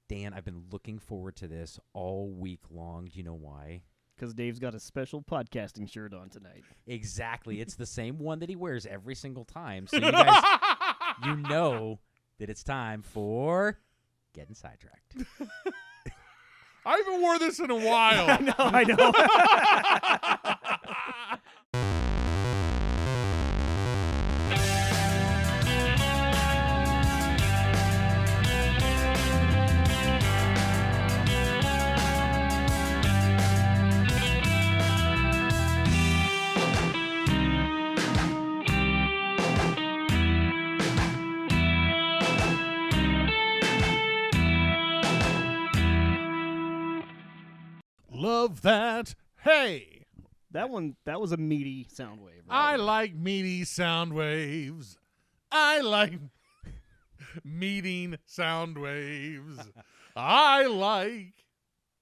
Dan, I've been looking forward to this all week long. Do you know why? Because Dave's got a special podcasting shirt on tonight. Exactly. It's the same one that he wears every single time. So you guys, you know that it's time for Getting Sidetracked. I haven't worn this in a while. I know. Love that. Hey, That was a meaty sound wave. I Right? like meaty sound waves. I like meeting sound waves. I like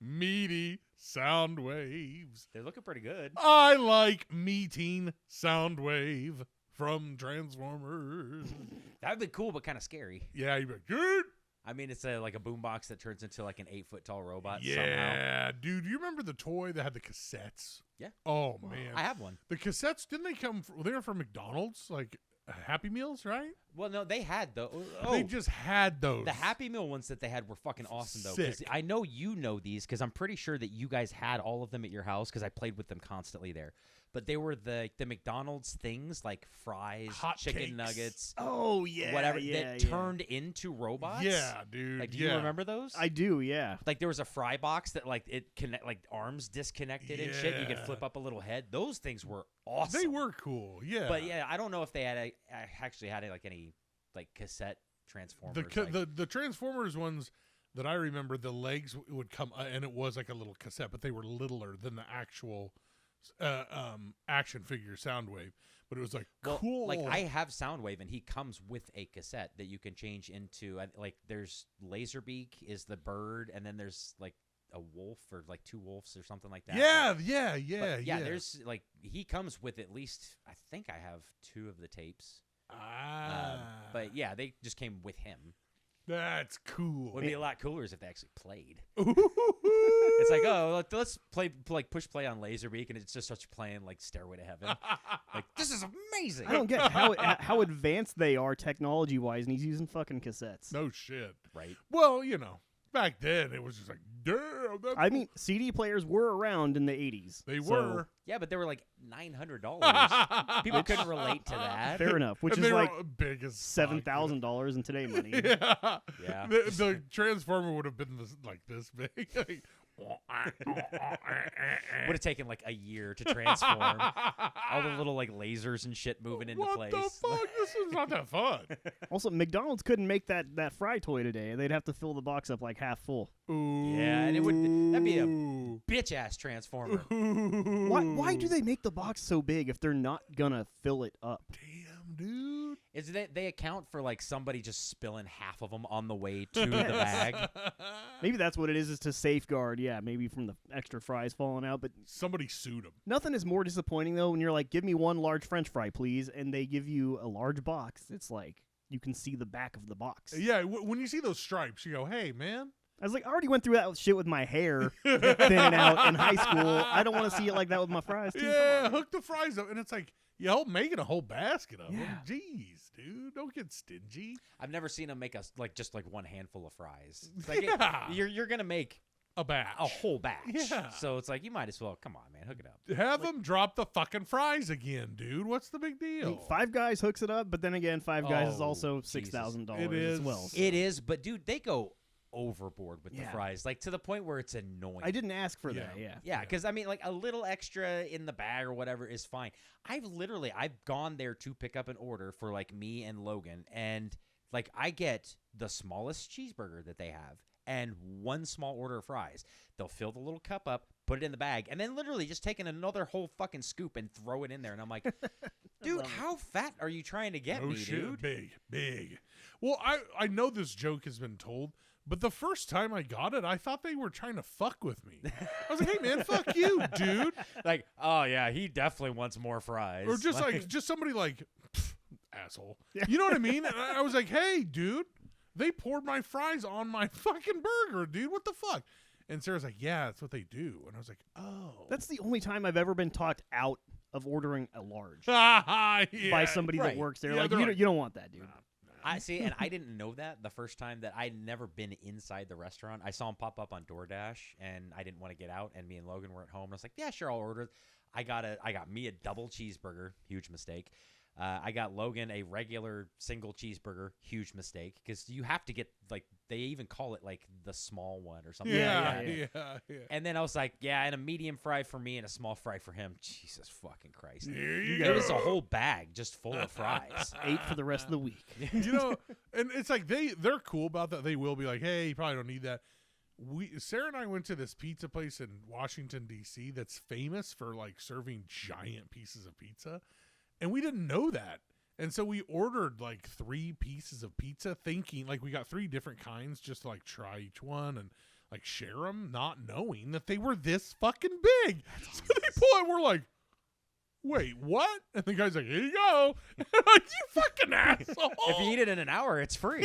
meaty sound waves. They're looking pretty good. I like meeting sound wave from Transformers. That would be cool, but kind of scary. Yeah, you'd be like, dude. I mean, it's like a boombox that turns into like an 8-foot tall robot. Yeah, dude. You remember the toy that had the cassettes? Yeah. Oh, man. I have one. The cassettes, didn't they come from, they were from McDonald's? Like Happy Meals, right? Well, no, they had the. They just had those. The Happy Meal ones that they had were fucking awesome, though. 'Cause Sick. I know you know these because I'm pretty sure that you guys had all of them at your house because I played with them constantly there. But they were the McDonald's things like fries, Hot chicken cakes. nuggets, Oh yeah, whatever yeah, that yeah. turned into robots. Yeah, dude. Like, do you remember those? I do, yeah. Like there was a fry box that like it connect like arms disconnected and shit. You could Yeah. flip up a little head. Those things were awesome. They were cool, yeah. But yeah, I don't know if they had actually had like any like cassette Transformers. The Transformers ones that I remember, the legs would come, and it was like a little cassette, but they were littler than the actual action figure Soundwave. But it was like cool. Like I have Soundwave, and he comes with a cassette that you can change into. Like there's Laserbeak is the bird, and then there's like a wolf or like two wolves or something like that. Yeah. There's like he comes with at least I think I have 2 of the tapes. But yeah, they just came with him. That's cool. Would be a lot cooler if they actually played. It's It's like, oh, let's play like push play on Laserbeak, and it just starts playing like Stairway to Heaven. Like this is amazing. I don't get how advanced they are technology wise, and he's using fucking cassettes. no shit. Right. Well, back then it was just like, damn. That's I mean, CD players were around in the 80s. they so- were. Yeah, but they were like $900. People couldn't relate to that. Fair enough, which And is they like were big as fuck, $7,000 in today money. Yeah. Yeah. The Transformer would have been like this big. Would have taken like a year to transform. All the little like lasers and shit moving into What place. the fuck? This is not that fun. Also, McDonald's couldn't make that fry toy today. They'd have to fill the box up like half full. Ooh. Yeah, and that'd be a bitch ass transformer. Why do they make the box so big if they're not gonna fill it up? Damn, dude. Is that they account for like somebody just spilling half of them on the way to the bag? Maybe that's what it is to safeguard. Yeah, maybe from the extra fries falling out. But Somebody sued him. nothing is more disappointing though when you're like, give me 1 large French fry, please, and they give you a large box. It's like you can see the back of the box. Yeah, when you see those stripes, you go, hey, man. I was like, I already went through that shit with my hair thinning out in high school. I don't want to see it like that with my fries too. Come Yeah, on. hook the fries up. And it's like, yo, making a whole basket of them. Yeah. Jeez, dude. Don't get stingy. I've never seen them make just one handful of fries. It's like Yeah. you're gonna make A batch. a whole batch. Yeah. So it's like you might as well come on, man, hook it up. Have them drop the fucking fries again, dude. What's the big I deal? mean, Five Guys hooks it up, but then again, Five Guys is Oh, also Jesus. $6,000 It is. as well. so- It is, but dude, they go overboard with the Yeah. fries, like to the point where it's annoying. I didn't ask for Yeah. that. Yeah. Yeah, because I mean, like a little extra in the bag or whatever is fine. I've gone there to pick up an order for like me and Logan, and like I get the smallest cheeseburger that they have and 1 small order of fries. They'll fill the little cup up, put it in the bag, and then literally just taking another whole fucking scoop and throw it in there. And I'm like, dude, love it. how fat are you trying to get Oh me, shit, dude? big. Well, I know this joke has been told, but the first time I got it, I thought they were trying to fuck with me. I was like, hey man, fuck you, dude. Like, oh yeah, he definitely wants more fries. Or just like just somebody like, asshole. You know what I mean? And I was like, hey, dude, They poured my fries on my fucking burger, dude. What the fuck? And Sarah's like, yeah, that's what they do. And I was like, oh. That's the only time I've ever been talked out of ordering a large yeah, by somebody right. that works there. Yeah, Like, they're you, like, you don't want that, dude. I see, and I didn't know that the first time that I'd never been inside the restaurant. I saw him pop up on DoorDash, and I didn't want to get out. And me and Logan were at home. And I was like, "Yeah, sure, I'll order it." I got me a double cheeseburger, huge mistake. I got Logan a regular single cheeseburger, huge mistake, because you have to get like they even call it like the small one or something. Yeah. And then I was like, yeah, and a medium fry for me and a small fry for him. Jesus fucking Christ. There you It go. was a whole bag just full of fries. 8 for the rest of the week. You know, and it's like they're cool about that. They will be like, hey, you probably don't need that. Sarah and I went to this pizza place in Washington, D.C. that's famous for like serving giant pieces of pizza. And we didn't know that. And so we ordered like 3 pieces of pizza thinking like we got 3 different kinds just to like try each one and like share them, not knowing that they were this fucking big. So they pull it. We're like, wait, what? And the guy's like, here you go. And I'm like, you fucking asshole. If you eat it in an hour, it's free.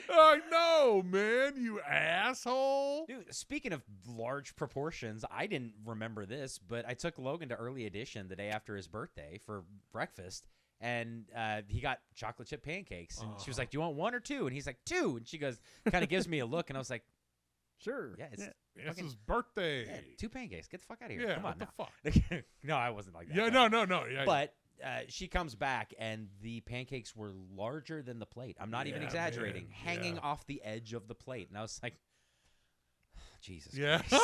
Like, no, man, you asshole. Dude, speaking of large proportions, I didn't remember this, but I took Logan to Early Edition the day after his birthday for breakfast, and he got chocolate chip pancakes. And she was like, do you want 1 or 2? And he's like, 2. And she goes, kind of gives me a look, and I was like, Sure. yeah, it's It's his birthday. yeah, 2 pancakes. Get the fuck out of here. Yeah, Come what on. the No. fuck? No, I wasn't like that. Yeah, no. no. Yeah, But she comes back, and the pancakes were larger than the plate. I'm not even Yeah, exaggerating. man. Hanging Yeah. off the edge of the plate. And I was like, Jesus yeah. Christ.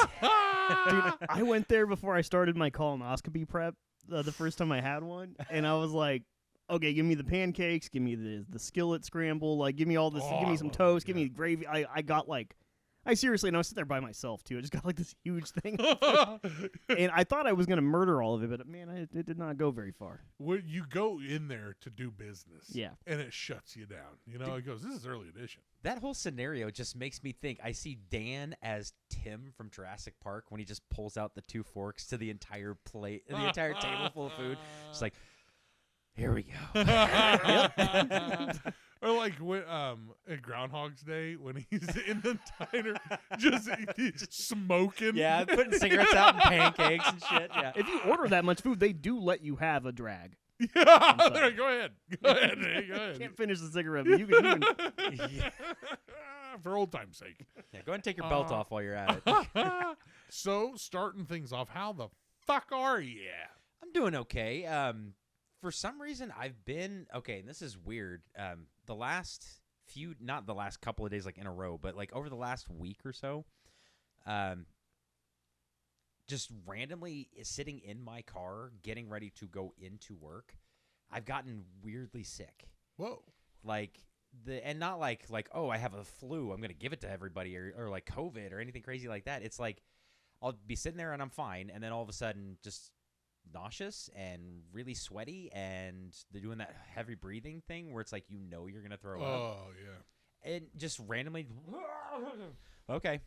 Dude, I went there before I started my colonoscopy prep the first time I had one, and I was like, okay, give me the pancakes, give me the skillet scramble, like give me all this, give me some toast, give me gravy. I got like, I seriously, and I was sitting there by myself too. I just got like this huge thing, and I thought I was gonna murder all of it, but man, it did not go very far. When you go in there to do business, Yeah. and it shuts you down. You know, it goes, this is Early Edition. That whole scenario just makes me think. I see Dan as Tim from Jurassic Park when he just pulls out the 2 forks to the entire plate, the entire table full of food. It's like, here we go. Or like when, at Groundhog's Day when he's in the diner just smoking. Yeah, putting cigarettes out and pancakes and shit. Yeah. If you order that much food, they do let you have a drag. Yeah, sorry. go ahead. Go ahead. Hey, go ahead. Can't finish the cigarette, but you can For old time's sake. Yeah, go ahead and take your belt off while you're at it. So, starting things off, how the fuck are you? I'm doing okay. For some reason, I've been okay. And this is weird. The last few, not the last couple of days, like in a row, but like over the last week or so, just randomly sitting in my car, getting ready to go into work, I've gotten weirdly sick. Whoa. Like and not like oh, I have a flu, I'm gonna give it to everybody, or like COVID or anything crazy like that. It's like I'll be sitting there and I'm fine, and then all of a sudden just nauseous and really sweaty, and they're doing that heavy breathing thing where it's like you're gonna throw up. Oh, yeah. And just randomly okay.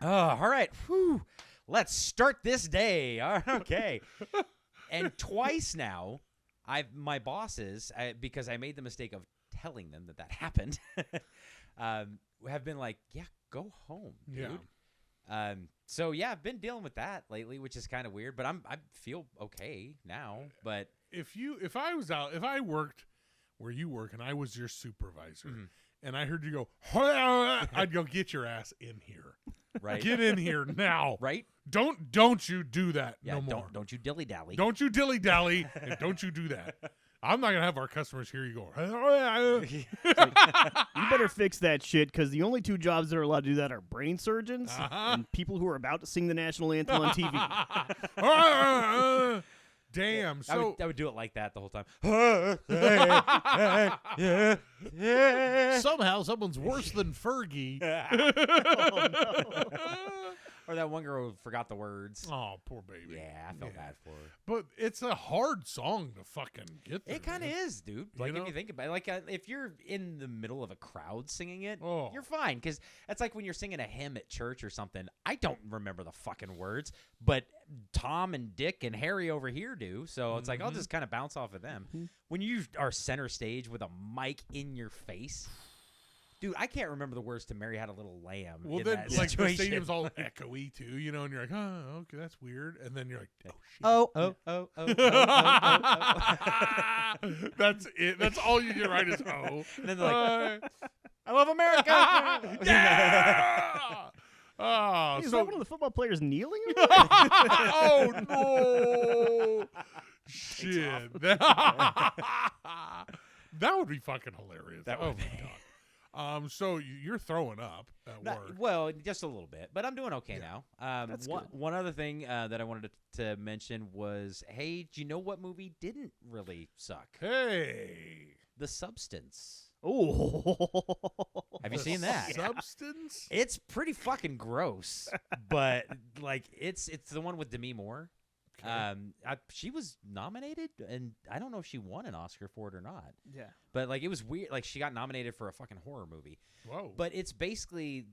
All right. Whew. Let's start this day. Okay. And twice now, my bosses, because I made the mistake of telling them that happened, have been like, yeah, go home, dude. Yeah. So yeah, I've been dealing with that lately, which is kind of weird, but I feel okay now. But If I worked where you work and I was your supervisor, and I heard you go, I'd go, get your ass in here. right, Get in here now. right, Don't you do that yeah, no more. don't you dilly dally. Don't you dilly dally, and don't you do that. I'm not gonna have our customers hear you go. You better fix that shit, because the only 2 jobs that are allowed to do that are brain surgeons and people who are about to sing the national anthem on TV. Damn. So I would do it like that the whole time. somehow someone's worse than Fergie. Or that one girl who forgot the words. Oh, poor baby. Yeah, I felt bad for her. But it's a hard song to fucking get through. It kind of is, dude. Like, know? if you think about it, like, if you're in the middle of a crowd singing it, Oh. you're fine. Because that's like when you're singing a hymn at church or something. I don't remember the fucking words, but Tom and Dick and Harry over here do. So it's like, I'll just kind of bounce off of them. When you are center stage with a mic in your face, dude, I can't remember the words to Mary Had a Little Lamb. Well, in then, that like, the situation. stadium's all echoey, too, you know, and you're like, oh, okay, that's weird. And then you're like, oh, shit. Oh. That's it. That's all you get right is, oh. And then they're like, I love America. Yeah! Oh, Is so, that one of the football players kneeling? oh, no. Shit. That would be fucking hilarious. That oh, would my be. God. So you're throwing up at work. Well, just a little bit, but I'm doing okay now. That's One other thing that I wanted to mention was, hey, do you know what movie didn't really suck? Hey. The Substance. Oh, Have you seen that? Substance? It's pretty fucking gross, but like it's the one with Demi Moore. Okay. She was nominated, and I don't know if she won an Oscar for it or not. yeah. But like it was weird. Like she got nominated for a fucking horror movie. Whoa. But it's basically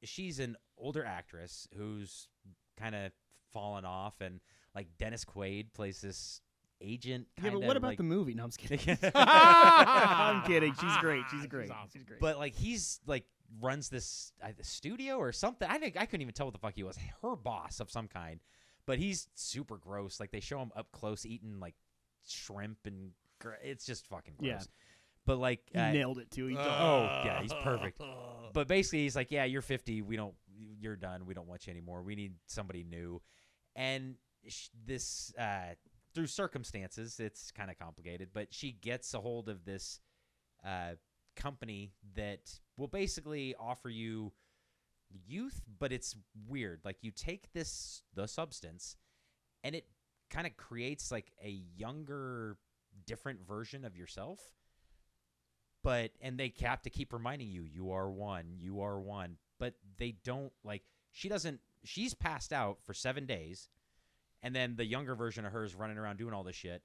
she's an older actress who's kind of fallen off, and like Dennis Quaid plays this agent. Yeah, but what about the movie? No, I'm just kidding. I'm I'm kidding. She's great. She's great. awesome. She's great. But like he's like runs this studio or something. I couldn't even tell what the fuck he was. Her boss of some kind. But he's super gross. Like they show him up close eating like shrimp and it's just fucking gross. Yeah. But like he nailed it too. He oh yeah, he's perfect. But basically he's like, yeah, you're 50. You're done. We don't want you anymore. We need somebody new. And this through circumstances, it's kind of complicated, but she gets a hold of this company that will basically offer you youth, but it's weird. Like you take the substance and it kind of creates like a younger, different version of yourself. And they have to keep reminding you, you are one, but they don't she's passed out for 7 days. And then the younger version of her is running around doing all this shit.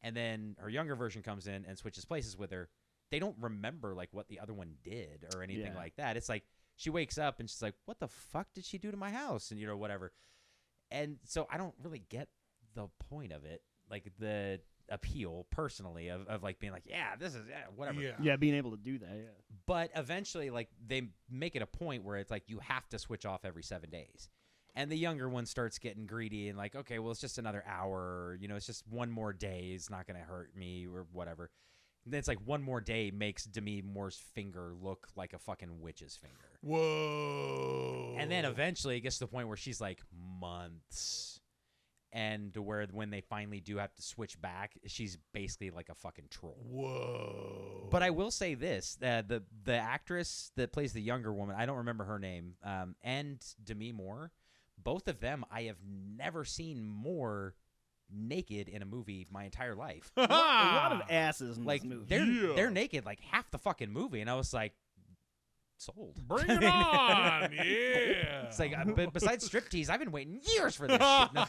And then her younger version comes in and switches places with her. They don't remember like what the other one did or anything like that. It's like she wakes up and she's like, what the fuck did she do to my house? And, whatever. And so I don't really get the point of it. Like the appeal personally of like being like, yeah, this is whatever. Yeah, being able to do that, yeah. But eventually like they make it a point where it's like you have to switch off every 7 days. And the younger one starts getting greedy and like, okay, well, it's just another hour. It's just one more day. It's not going to hurt me or whatever. And then it's like one more day makes Demi Moore's finger look like a fucking witch's finger. Whoa. And then eventually it gets to the point where she's like months. And to where when they finally do have to switch back, she's basically like a fucking troll. Whoa. But I will say this, the actress that plays the younger woman, I don't remember her name, and Demi Moore, both of them, I have never seen more naked in a movie my entire life. A lot of asses in Like this movie. they're naked like half the fucking movie, and I was like, sold. Bring it on. Yeah. It's like besides striptease, I've been waiting years for this shit.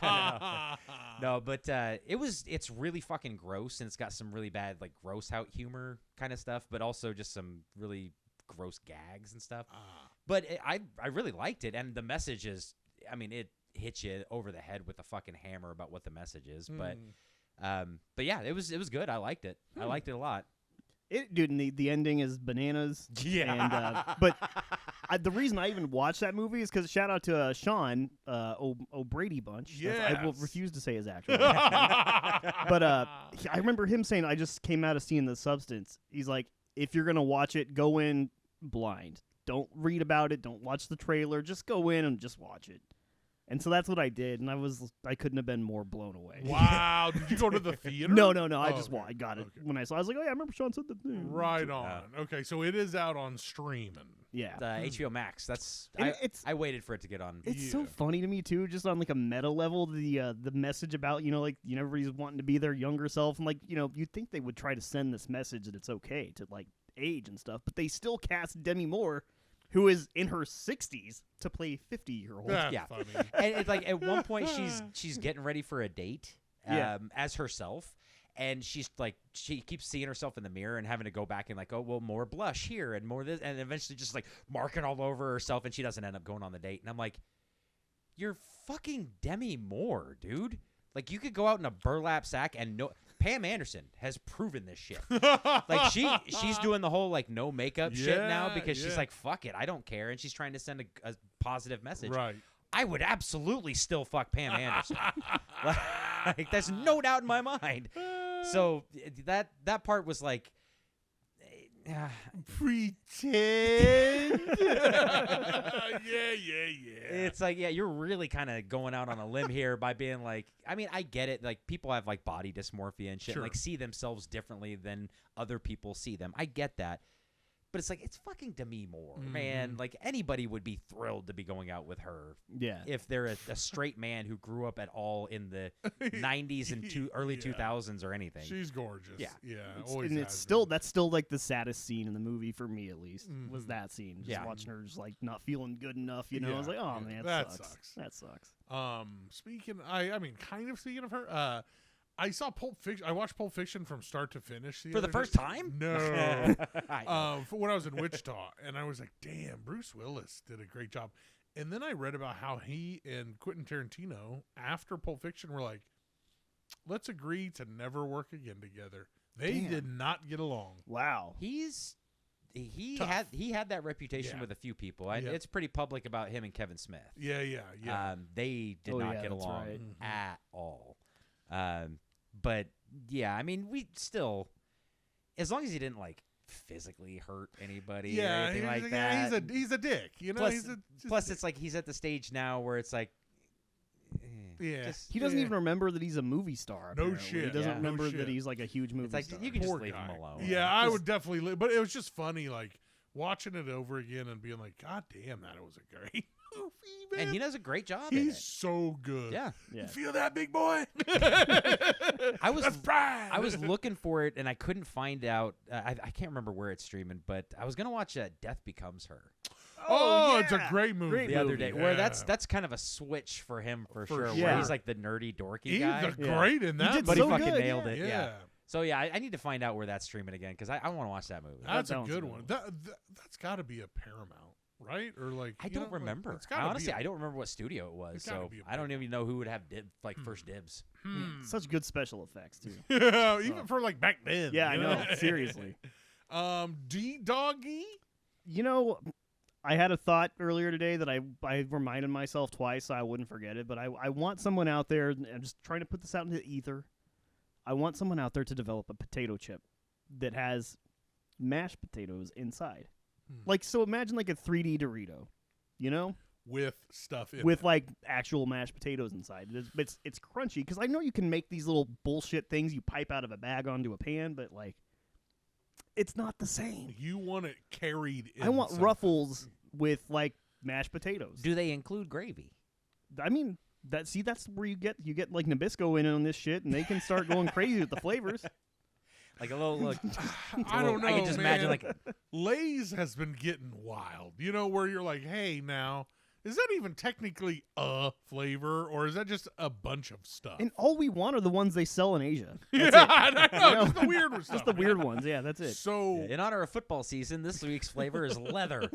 No, but it's really fucking gross, and it's got some really bad like gross out humor kind of stuff, but also just some really gross gags and stuff. But I really liked it, and the message is, I mean, it hits you over the head with a fucking hammer about what the message is. But yeah, it was good. I liked it. I liked it a lot. Dude, and the ending is bananas. Yeah. And, but the reason I even watched that movie is because shout out to Sean O'Brady Bunch. Yes. I will refuse to say his actual name. But I remember him saying, I just came out of seeing The Substance. He's like, if you're going to watch it, go in blind. Don't read about it. Don't watch the trailer. Just go in and just watch it. And so that's what I did, and I couldn't have been more blown away. Wow. Did you go to the theater? No. I Oh, just okay. I got it Okay. when I saw. I was like, oh yeah, I remember Sean said the thing. Right on. Okay, so it is out on streaming. Yeah. HBO Max. That's And I waited for it to get on. It's so Yeah. funny to me too, just on like a meta level. The message about everybody's wanting to be their younger self, and like you'd think they would try to send this message that it's okay to like age and stuff, but they still cast Demi Moore, who is in her 60s to play 50-year-old. That's Yeah. funny. And it's like at one point she's getting ready for a date Yeah. as herself. And she's like, she keeps seeing herself in the mirror and having to go back and like, oh, well, more blush here and more this. And eventually just like marking all over herself. And she doesn't end up going on the date. And I'm like, you're fucking Demi Moore, dude. Like, you could go out in a burlap sack and no. Pam Anderson has proven this shit. Like, she's doing the whole like no makeup shit now because she's like, fuck it, I don't care. And she's trying to send a positive message. Right. I would absolutely still fuck Pam Anderson. Like, there's no doubt in my mind. So that part was like, Pretend. yeah. it's like, yeah, you're really kind of going out on a limb here by being like, I mean, I get it. Like, people have like body dysmorphia and shit, Sure. and, like, see themselves differently than other people see them. I get that. But it's like, it's fucking Demi Moore, man. Like, anybody would be thrilled to be going out with her Yeah. if they're a straight man who grew up at all in the 90s and early 2000s or anything. She's gorgeous. Yeah. Always And has it's still been. that's still like the saddest scene in the movie for me, at least, was Mhm. that scene. Just Yeah. watching her just like not feeling good enough, you know. I was Yeah, like, oh yeah, man, that sucks. sucks. That sucks. Speaking, I mean, kind of speaking of her, I saw Pulp Fiction. I watched Pulp Fiction from start to finish For the other first day. time? No. I know. For when I was in Wichita, and I was like, damn, Bruce Willis did a great job. And then I read about how he and Quentin Tarantino, after Pulp Fiction, were like, let's agree to never work again together. They Damn. did not get along. Wow. He Tough. had that reputation Yeah. with a few people. Yeah. It's pretty public about him and Kevin Smith. Yeah. They did Oh, not yeah, get that's along right. Mhm. at all. But yeah, I mean, we still, as long as he didn't like physically hurt anybody or anything like that. He's a dick. You know. Plus- he's a, just Plus, a it's like he's at the stage now where it's like, Yeah. just- He doesn't Yeah. even remember that he's a movie star. No apparently. shit. He doesn't Yeah. remember No that shit. he's like a huge movie it's like star. you can just Poor leave him guy. alone. Yeah, I Just- would definitely. But it was just funny, like watching it over again and being like, God damn, that was a great movie, man. And he does a great job. in He's it. so good. Yeah. You Yeah. feel that, big boy? was- That's pride. I was looking for it and I couldn't find out. I can't remember where it's streaming, but I was gonna watch Death Becomes Her Oh, it's a yeah. great movie. Great the other movie. day. Where Yeah. that's kind of a switch for him for For sure. sure. Where Yeah. he's like the nerdy dorky He's guy. Yeah. great in that. did But movie. he so fucking good, nailed yeah. it. Yeah. So yeah, I need to find out where that's streaming again because I want to watch that movie. That's That a sounds good good. one. That's got to be a Paramount, right? Or like I you don't know, like, remember. it's gotta Honestly, be I don't remember what studio it was, It's gotta so be a I don't big even know who would have first dibs. Such good special effects too. Even for like back then. Yeah, I you know. Seriously. D Doggy. You know, I had a thought earlier today that I reminded myself twice so I wouldn't forget it, but I want someone out there, and I'm just trying to put this out into the ether. I want someone out there to develop a potato chip that has mashed potatoes inside. Like, so imagine like a 3D Dorito, you know? With stuff in With it. like actual mashed potatoes inside. It's crunchy because I know you can make these little bullshit things you pipe out of a bag onto a pan, but like it's not the same. You want it carried in I want something. Ruffles with like mashed potatoes. Do they include gravy? I mean, that's where you get like Nabisco in on this shit, and they can start going crazy with the flavors. Like a little look. I don't know. I can just man. imagine like Lay's has been getting wild. You know, where you're like, hey, now, is that even technically a flavor, or is that just a bunch of stuff? And all we want are the ones they sell in Asia. yeah, That's it. I know, You know? just the weird stuff. Just the weird ones. Yeah, that's it. So, in honor of football season, this week's flavor is leather.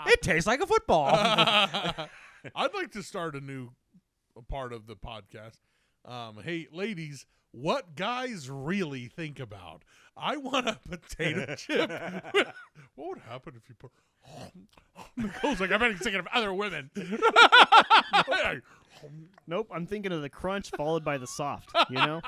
It tastes like a football. I'd like to start a new part of the podcast. Hey, ladies, what guys really think about? I want a potato chip. What would happen if you put? Nicole's like, I bet he's thinking of other women. Nope, I'm thinking of the crunch followed by the soft. You know.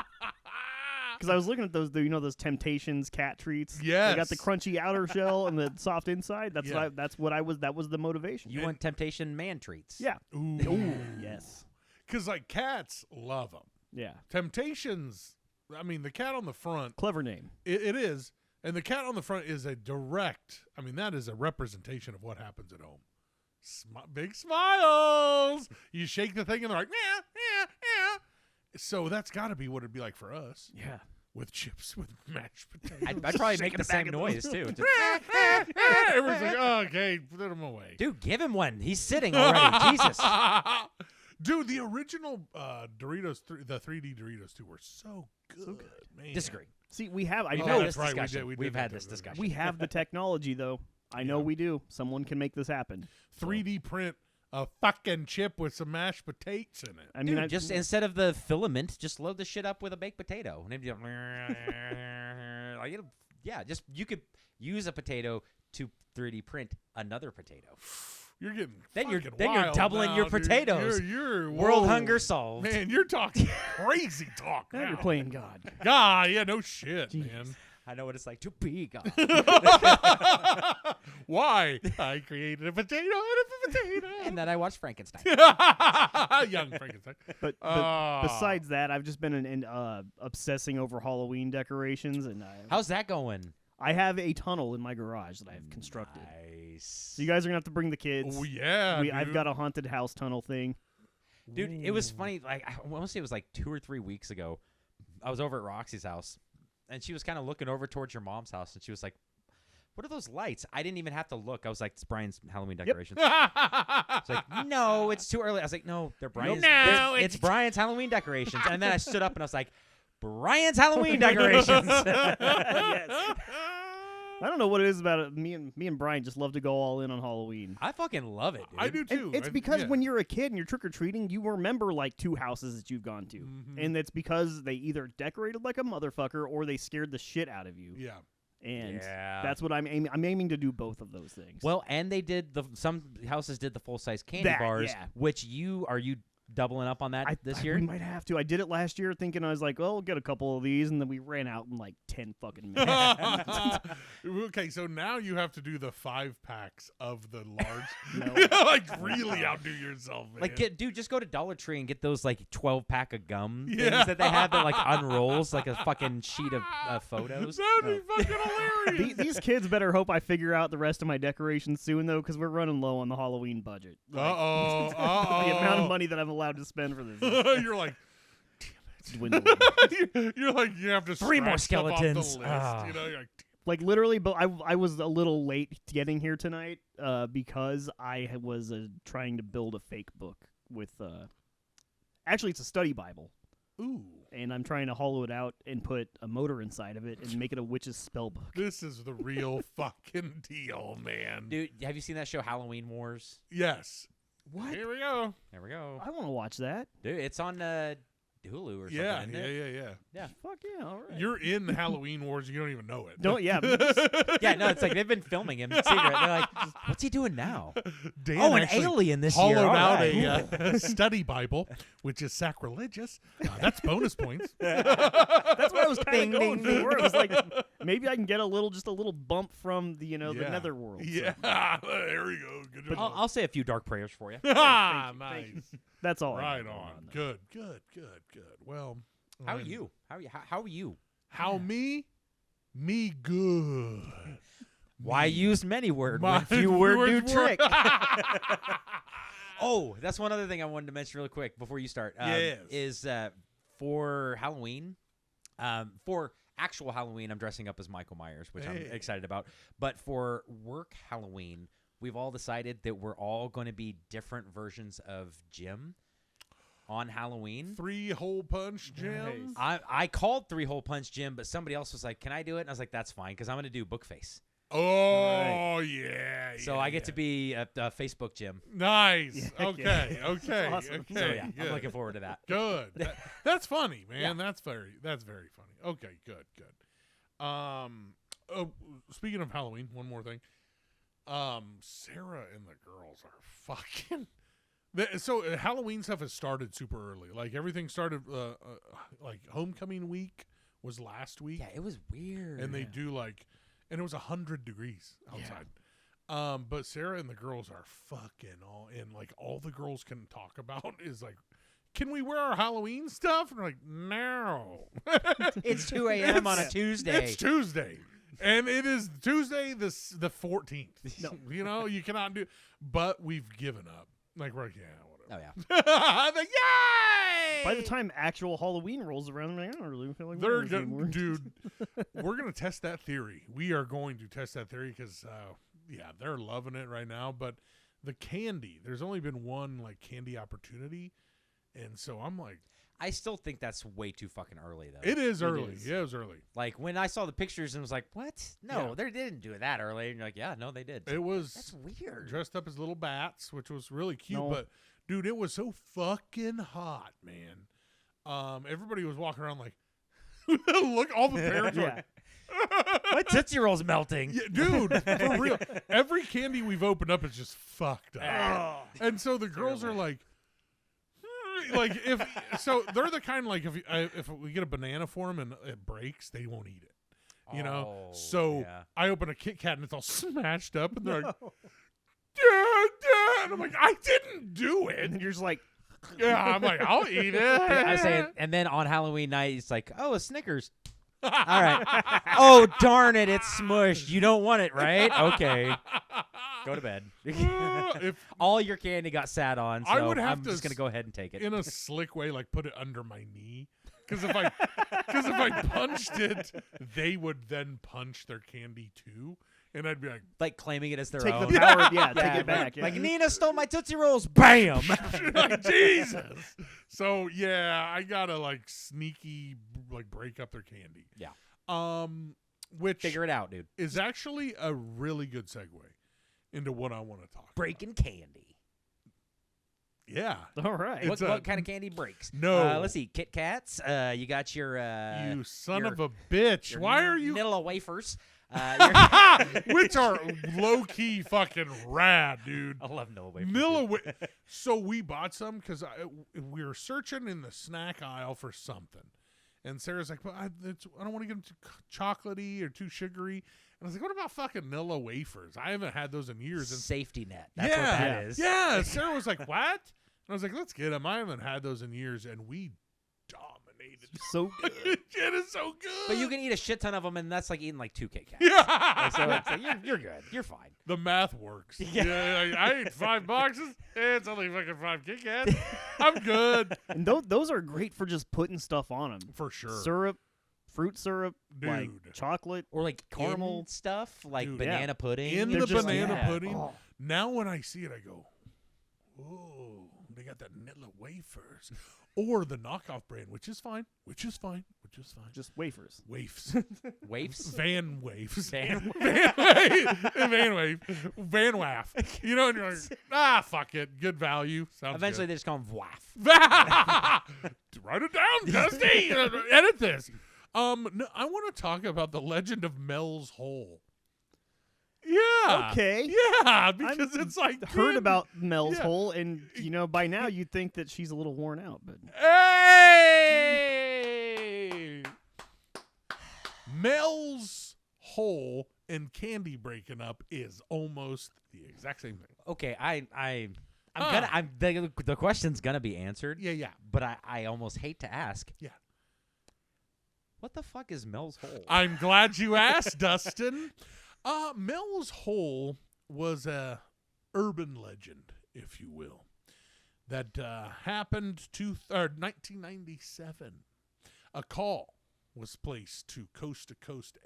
Because I was looking at those, those Temptations cat treats. Yes. They got the crunchy outer shell and the soft inside. That's Yeah. that was the motivation. You want Temptation man treats? Yeah. Ooh, Ooh, yes. because like cats love them. Yeah. Temptations. I mean, the cat on the front. Clever name. It is, and the cat on the front is a direct. I mean, that is a representation of what happens at home. Big smiles. You shake the thing, and they're like, yeah, yeah, yeah. So that's got to be what it'd be like for us Yeah. with chips with mashed potatoes. I'd probably make Shaking the the back same of noise those. too. Everyone's like, oh, okay, put him away. Dude, give him one. He's sitting already. Jesus. Dude, the original Doritos, the 3D Doritos too, were so good. Man. Disagree. See, we have. I We've know had that's this right, we discussion. did We've have had that this discussion. discussion. we have the technology, though. I know we do. Someone can make this happen. 3D print a fucking chip with some mashed potatoes in it. I mean, Dude, just instead of the filament, just load the shit up with a baked potato. And it'd be like, just you could use a potato to 3D print another potato. You're getting Then you're wild doubling now, your dude. potatoes. You're World whoa. hunger solved. Man, you're talking crazy talk now now. you're playing God. God, yeah, no shit, Jeez. man. I know what it's like to be God. Why? I created a potato out of a potato. And then I watched Frankenstein. Young Frankenstein. But besides that, I've just been obsessing over Halloween decorations, and How's that going? I have a tunnel in my garage that I've constructed. Nice. So you guys are gonna have to bring the kids. Oh yeah, I've dude. got a haunted house tunnel thing. Dude, it was funny. Like, I want to say it was like 2 or 3 weeks ago. I was over at Roxy's house, and she was kind of looking over towards your mom's house, and she was like, "What are those lights?" I didn't even have to look. I was like, "It's Brian's Halloween decorations." It's like, "No, it's too early." I was like, "No, they're Brian's. No, it's Brian's Halloween decorations." And then I stood up and I was like, "Brian's Halloween decorations." Yes. I don't know what it is about it. Me and Brian just love to go all in on Halloween. I fucking love it, dude. I do And too. it's because when you're a kid and you're trick or treating, you remember like 2 houses that you've gone to, and it's because they either decorated like a motherfucker or they scared the shit out of you. Yeah. And Yeah. that's what I'm aiming. I'm aiming to do both of those things. Well, and they did some houses did the full size candy That, bars, yeah. which are you doubling up on that this year? we might have to. I did it last year, thinking I was like, "Well, we'll get a couple of these," and then we ran out in like 10 fucking minutes. Okay, so now you have to do the 5 packs of the large. No. Like really outdo yourself, man. Like, dude, just go to Dollar Tree and get those like 12-pack of gum Yeah. things that they have that like unrolls like a fucking sheet of photos. That'd be fucking hilarious. These kids better hope I figure out the rest of my decorations soon, though, because we're running low on the Halloween budget. Uh oh. The amount of money that I'm allowed to spend for this is You're like, dwindling. you're like, you have to 3 more scratch stuff off the skeletons. list, Ah. you know, you're like, Like literally, but I was a little late getting here tonight because I was trying to build a fake book with. Actually, it's a study Bible, ooh, and I'm trying to hollow it out and put a motor inside of it and make it a witch's spell book. this is the real fucking deal, man. Dude, have you seen that show Halloween Wars? Yes. What? Here we go. There we go. I want to watch that. Dude, it's on Hulu or something. Yeah, isn't yeah, it? yeah, yeah. Fuck yeah! All right. You're in Halloween Wars. You don't even know it. Don't yeah. Yeah, no, it's like they've been filming him in secret. They're like, "What's he doing now?" Dan Oh, an actually alien this year. hollowed All out right. a study Bible, which is sacrilegious. That's bonus points. That's what I was kind Ding, of going ding, for. It was like maybe I can get a little bump from the the Yeah. netherworld. so. Yeah, there we go. Good job. I'll say a few dark prayers for you. Ah, Thank you. nice. That's all. I Right got going on. though. Good, good, good, good. Well, How are I'm- you? How are you? How are you? How me? Me good. Why Me. use many word My when few word words do were- trick? Oh, that's one other thing I wanted to mention really quick before you start. Yes. Is for Halloween, for actual Halloween, I'm dressing up as Michael Myers, which I'm Hey. excited about. But for work Halloween, we've all decided that we're all going to be different versions of Jim on Halloween. 3-hole punch, Jim. I called 3-hole punch Jim, but somebody else was like, "Can I do it?" And I was like, "That's fine," because I'm going to do Bookface. Oh yeah. So yeah, I get to yeah. be a Facebook Jim. Nice. Yeah, okay. yeah. Okay. awesome. Okay. So yeah, good. I'm looking forward to that. Good. That's funny, man. Yeah. That's very funny. Okay, good, good. Oh, speaking of Halloween, one more thing. Sarah and the girls are fucking. So Halloween stuff has started super early. Like everything started. Like homecoming week was last week, Yeah, it was weird. and they do like, and it was 100 degrees outside. But Sarah and the girls are fucking all in. Like all the girls can talk about is like, can we wear our Halloween stuff? And they're like, no. It's 2 a.m. on a Tuesday. It's Tuesday. And it is Tuesday the 14th. No. You know, you cannot do. But we've given up. Like, we're like, yeah, Oh whatever. yeah. I'm like, yay! By the time actual Halloween rolls around, I'm like, I don't really feel like They're wearing this gonna, anymore. dude, we're going to test that theory. We are going to test that theory because they're loving it right now. But the candy, there's only been one like candy opportunity, and so I'm like, I still think that's way too fucking early, though. it is early. is. Yeah, it was early. Like, when I saw the pictures and was like, what? No, Yeah. they didn't do it that early. And you're like, yeah, no, they did. It was That's weird. dressed up as little bats, which was really cute. No. But dude, it was so fucking hot, man. Everybody was walking around like, look, all the parents were Yeah. like, My Tootsie Roll's melting. yeah, dude, for real. Every candy we've opened up is just fucked up. And so the girls are like, if so, they're the kind like if we get a banana for them and it breaks, they won't eat it. You know, Oh, so yeah. I open a Kit Kat and it's all smashed up, and they're like, Dad, and I'm like, I didn't do it. And you're just like, Yeah, I'm like, I'll eat it. I was saying, and then on Halloween night, it's like, oh, a Snickers. All right. Oh, darn it, it's smushed. You don't want it, right? Okay. Go to bed. If All your candy got sat on, so I would have I'm to just going to go ahead and take it. in a slick way, like put it under my knee, because if I punched it, they would then punch their candy too, and I'd be like, Like claiming it as their take own. the power. Yeah, take Yeah, it back. Like, yeah. Nina stole my Tootsie Rolls. Bam. like, Jesus. So yeah, I gotta like sneaky like break up their candy. Yeah. Which Figure it out, dude. is actually a really good segue into what I want to talk Breaking candy. about. Yeah. All right. It's What kind of candy breaks? No. Let's see. Kit Kats. You got your You son your- of a bitch. your Why are you Nilla wafers. which are low key fucking rad, dude. I love Nilla wafers. So we bought some because we were searching in the snack aisle for something, and Sarah's like, "Well, I don't want to get them too chocolatey or too sugary." And I was like, "What about fucking Nilla wafers? I haven't had those in years." And Safety net. That's yeah, what that is. yeah. Sarah was like, "What?" And I was like, "Let's get them. I haven't had those in years," and we dominated. So It is so good. But you can eat a shit ton of them, and that's like eating like 2 Kit Kats. Yeah. So it's like, you're good. You're fine. The math works. Yeah. Yeah, like, I ate 5 boxes. It's only fucking 5 Kit Kats. I'm good. and those are great for just putting stuff on them. For sure. Syrup, fruit syrup, Dude. like chocolate. Or like Caramel. in stuff, like Dude, banana yeah. pudding. In They're the just banana like, yeah. pudding. Oh. Now when I see it, I go, "Oh, they got that Nilla wafers." Or the knockoff brand, which is fine. Just wafers. Wafes. Waifs? Van waves. Van- Van wave. Van waff. You know, and you're like, fuck it. Good value. Sounds Eventually, they just call them WAF. good. Write it down, Dusty. Edit this. No, I want to talk about the legend of Mel's Hole. Yeah. Okay. Yeah, because it's like Heard candy. about Mel's Yeah. Hole, and by now you'd think that she's a little worn out, but Hey! Mel's Hole and candy breaking up is almost the exact same thing. Okay, the question's gonna be answered. Yeah. But I almost hate to ask. Yeah. What the fuck is Mel's Hole? I'm glad you asked, Dustin. Mel's Hole was a urban legend, if you will, that happened 1997. A call was placed to Coast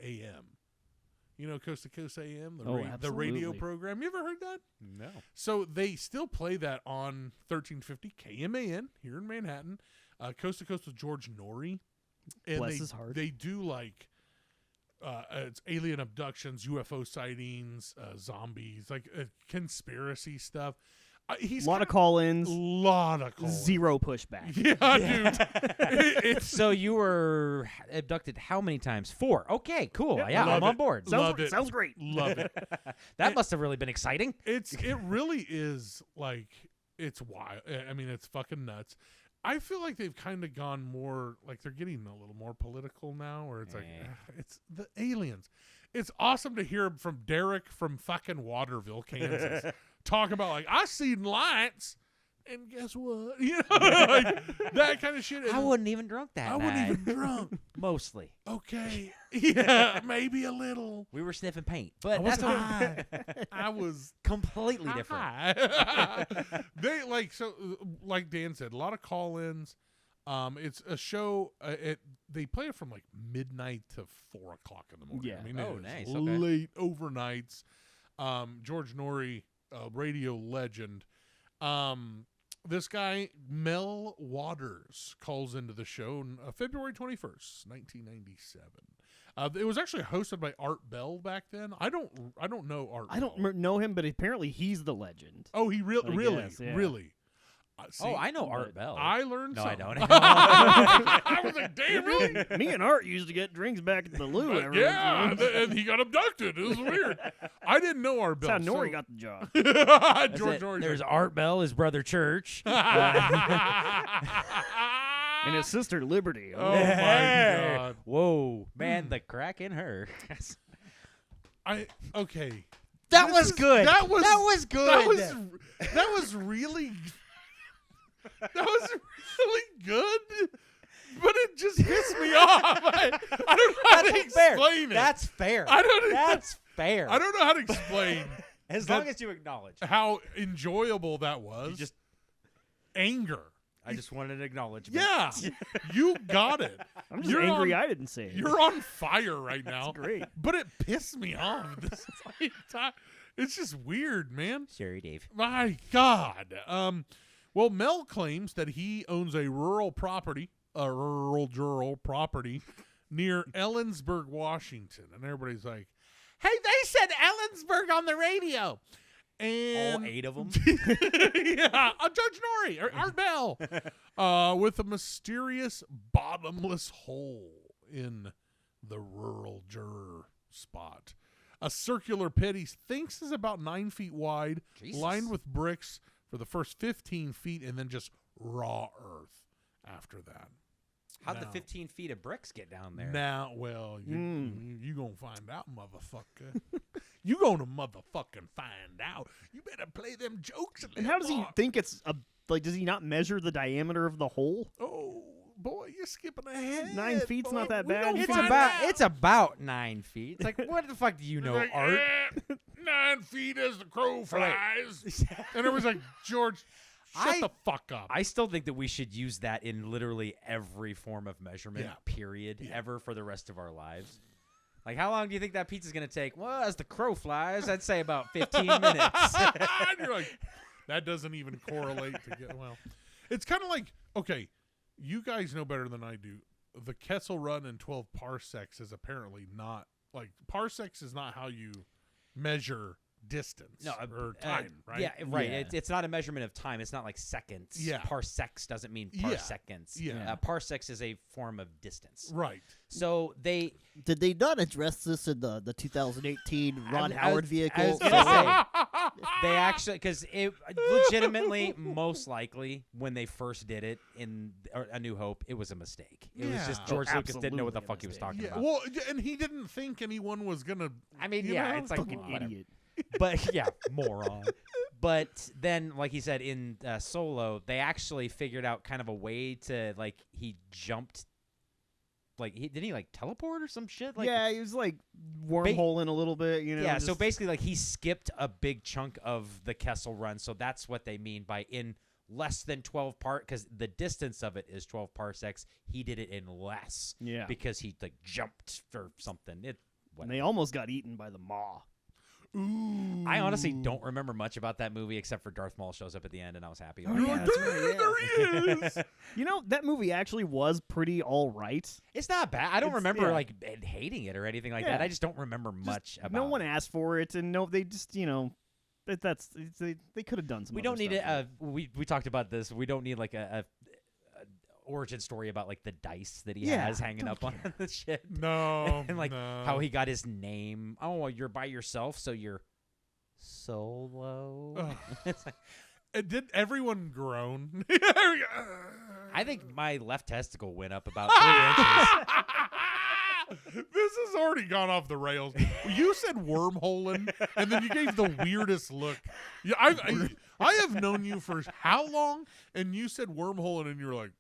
AM. You know Coast to Coast AM, the radio absolutely. program. You ever heard that? No. So they still play that on 1350 KMAN here in Manhattan. Coast to Coast with George Norrie. And Bless his heart. They do like it's alien abductions, UFO sightings, zombies, like conspiracy stuff. He's a lot of call-ins, lot of call-ins. zero pushback. Yeah, dude. It's So you were abducted how many times? 4. Okay, cool. Yeah, love I'm on it. board. Love it. Sounds great. Love it. That must have really been exciting. It really is like it's wild. I mean, it's fucking nuts. I feel like they've kind of gone more like they're getting a little more political now, where it's like it's the aliens. It's awesome to hear from Derek from fucking Waterville, Kansas, talk about like I seen lights, and guess what? You know, like that kind of shit. I wasn't even drunk that I night. wasn't even drunk. Mostly. Okay, yeah, maybe a little. We were sniffing paint, I but that's wasn't high. I was completely different. high. They like Dan said, a lot of call-ins. It's a show. They play it from like midnight to 4 o'clock in the morning. Yeah. I mean, Oh, it is nice. Okay. late overnights. George Norrie, radio legend. This guy, Mel Waters, calls into the show on February 21st, 1997. It was actually hosted by Art Bell back then. I don't know Art. I don't Bell. know him, but apparently he's the legend. Oh, he really, guess, yeah. really. See, I know Art Bell. I learned. No, something. I don't. I was like, damn, really? Me and Art used to get drinks back at the Lou. every Yeah, once in a while. and he got abducted. It was weird. I didn't know Art Bell. That's how Norrie got the job. George Norrie. There's Art Bell, his brother Church. And his sister Liberty. Oh, my God. Whoa, man, the crack in her. Okay. That This was is- good. That was good. That was really good. But it just pissed me off. I don't know how to explain it. That's fair. That's fair. I don't know how to explain as long as you acknowledge. how enjoyable that was. You just anger. I just wanted an acknowledgement. Yeah, you got it. I'm just You're angry on- I didn't say it. You're on fire right now. great. But it pissed me off. This entire time. It's just weird, man. Sorry, Dave. My God. Well, Mel claims that he owns a rural property near Ellensburg, Washington, and everybody's like, "Hey, they said Ellensburg on the radio." And All 8 of them. yeah, Judge Norrie or Art Bell, with a mysterious bottomless hole in the rural juror spot. A circular pit he thinks is about 9 feet wide, Jesus. lined with bricks for the first 15 feet, and then just raw earth after that. How'd the Now- 15 feet of bricks get down there? Now, well, you gonna find out, motherfucker. You gonna motherfucking find out. You better play them jokes. And how does he think it's a like? Does he not measure the diameter of the hole? Oh boy, you're skipping ahead. 9 feet's boy. not that We bad. gonna It's find about out. 9 feet. It's like, what the fuck do you know, Like, Art? 9 feet as the crow flies. And it was like, George, shut the fuck up. I still think that we should use that in literally every form of measurment, Yeah. period, ever for the rest of our lives. Like, how long do you think that pizza's going to take? Well, as the crow flies, I'd say about 15 minutes. And you're like, that doesn't even correlate to get, well. It's kind of like, okay, you guys know better than I do. The Kessel Run in 12 parsecs is apparently not, like, parsecs is not how you measure distance or time, right? Yeah, right. Yeah. It's not a measurement of time. It's not like seconds. Yeah. Parsecs doesn't mean Yeah. parseconds. Yeah. Parsecs is a form of distance. Right. So they Did they not address this in the 2018 Ron I Howard was vehicle? gonna say, they actually, because it legitimately, most likely, when they first did it in A New Hope, it was a mistake. It was Yeah. just George Lucas didn't know what the absolutely a fuck he was mistake. talking Yeah, about. well, and he didn't think anyone was going to, I mean, you yeah, know, it's like Fucking whatever. idiot. But yeah, moron. But then, like he said in Solo, they actually figured out kind of a way to, like, he jumped. Like, didn't he like teleport or some shit? Like, yeah, he was like wormholing a little bit, you know. yeah. So just- basically, like, he skipped a big chunk of the Kessel Run. So that's what they mean by in less than 12 because the distance of it is 12 parsecs. He did it in less. Yeah. Because he like jumped or something. And they almost got eaten by the maw. ooh. I honestly don't remember much about that movie except for Darth Maul shows up at the end, and I was happy. Oh, about You're it. like, that's right, there he is. You know, that movie actually was pretty all right. It's not bad. I don't It's- remember yeah. like hating it or anything like that. Yeah. I just don't remember much about No one it. asked for it, and no, they just, you know, they could have done some. We other don't need stuff it. We talked about this. We don't need like a origin story about like the dice that he Yeah, has hanging don't up on the shit. No. And like no. how he got his name. Oh, you're by yourself, so you're solo. Ugh. It's like, Did everyone groan? I think my left testicle went up about 3 inches. This has already gone off the rails. You said wormholing, and then you gave the weirdest look. Yeah, I have known you for how long, and you said wormholing, and you're like,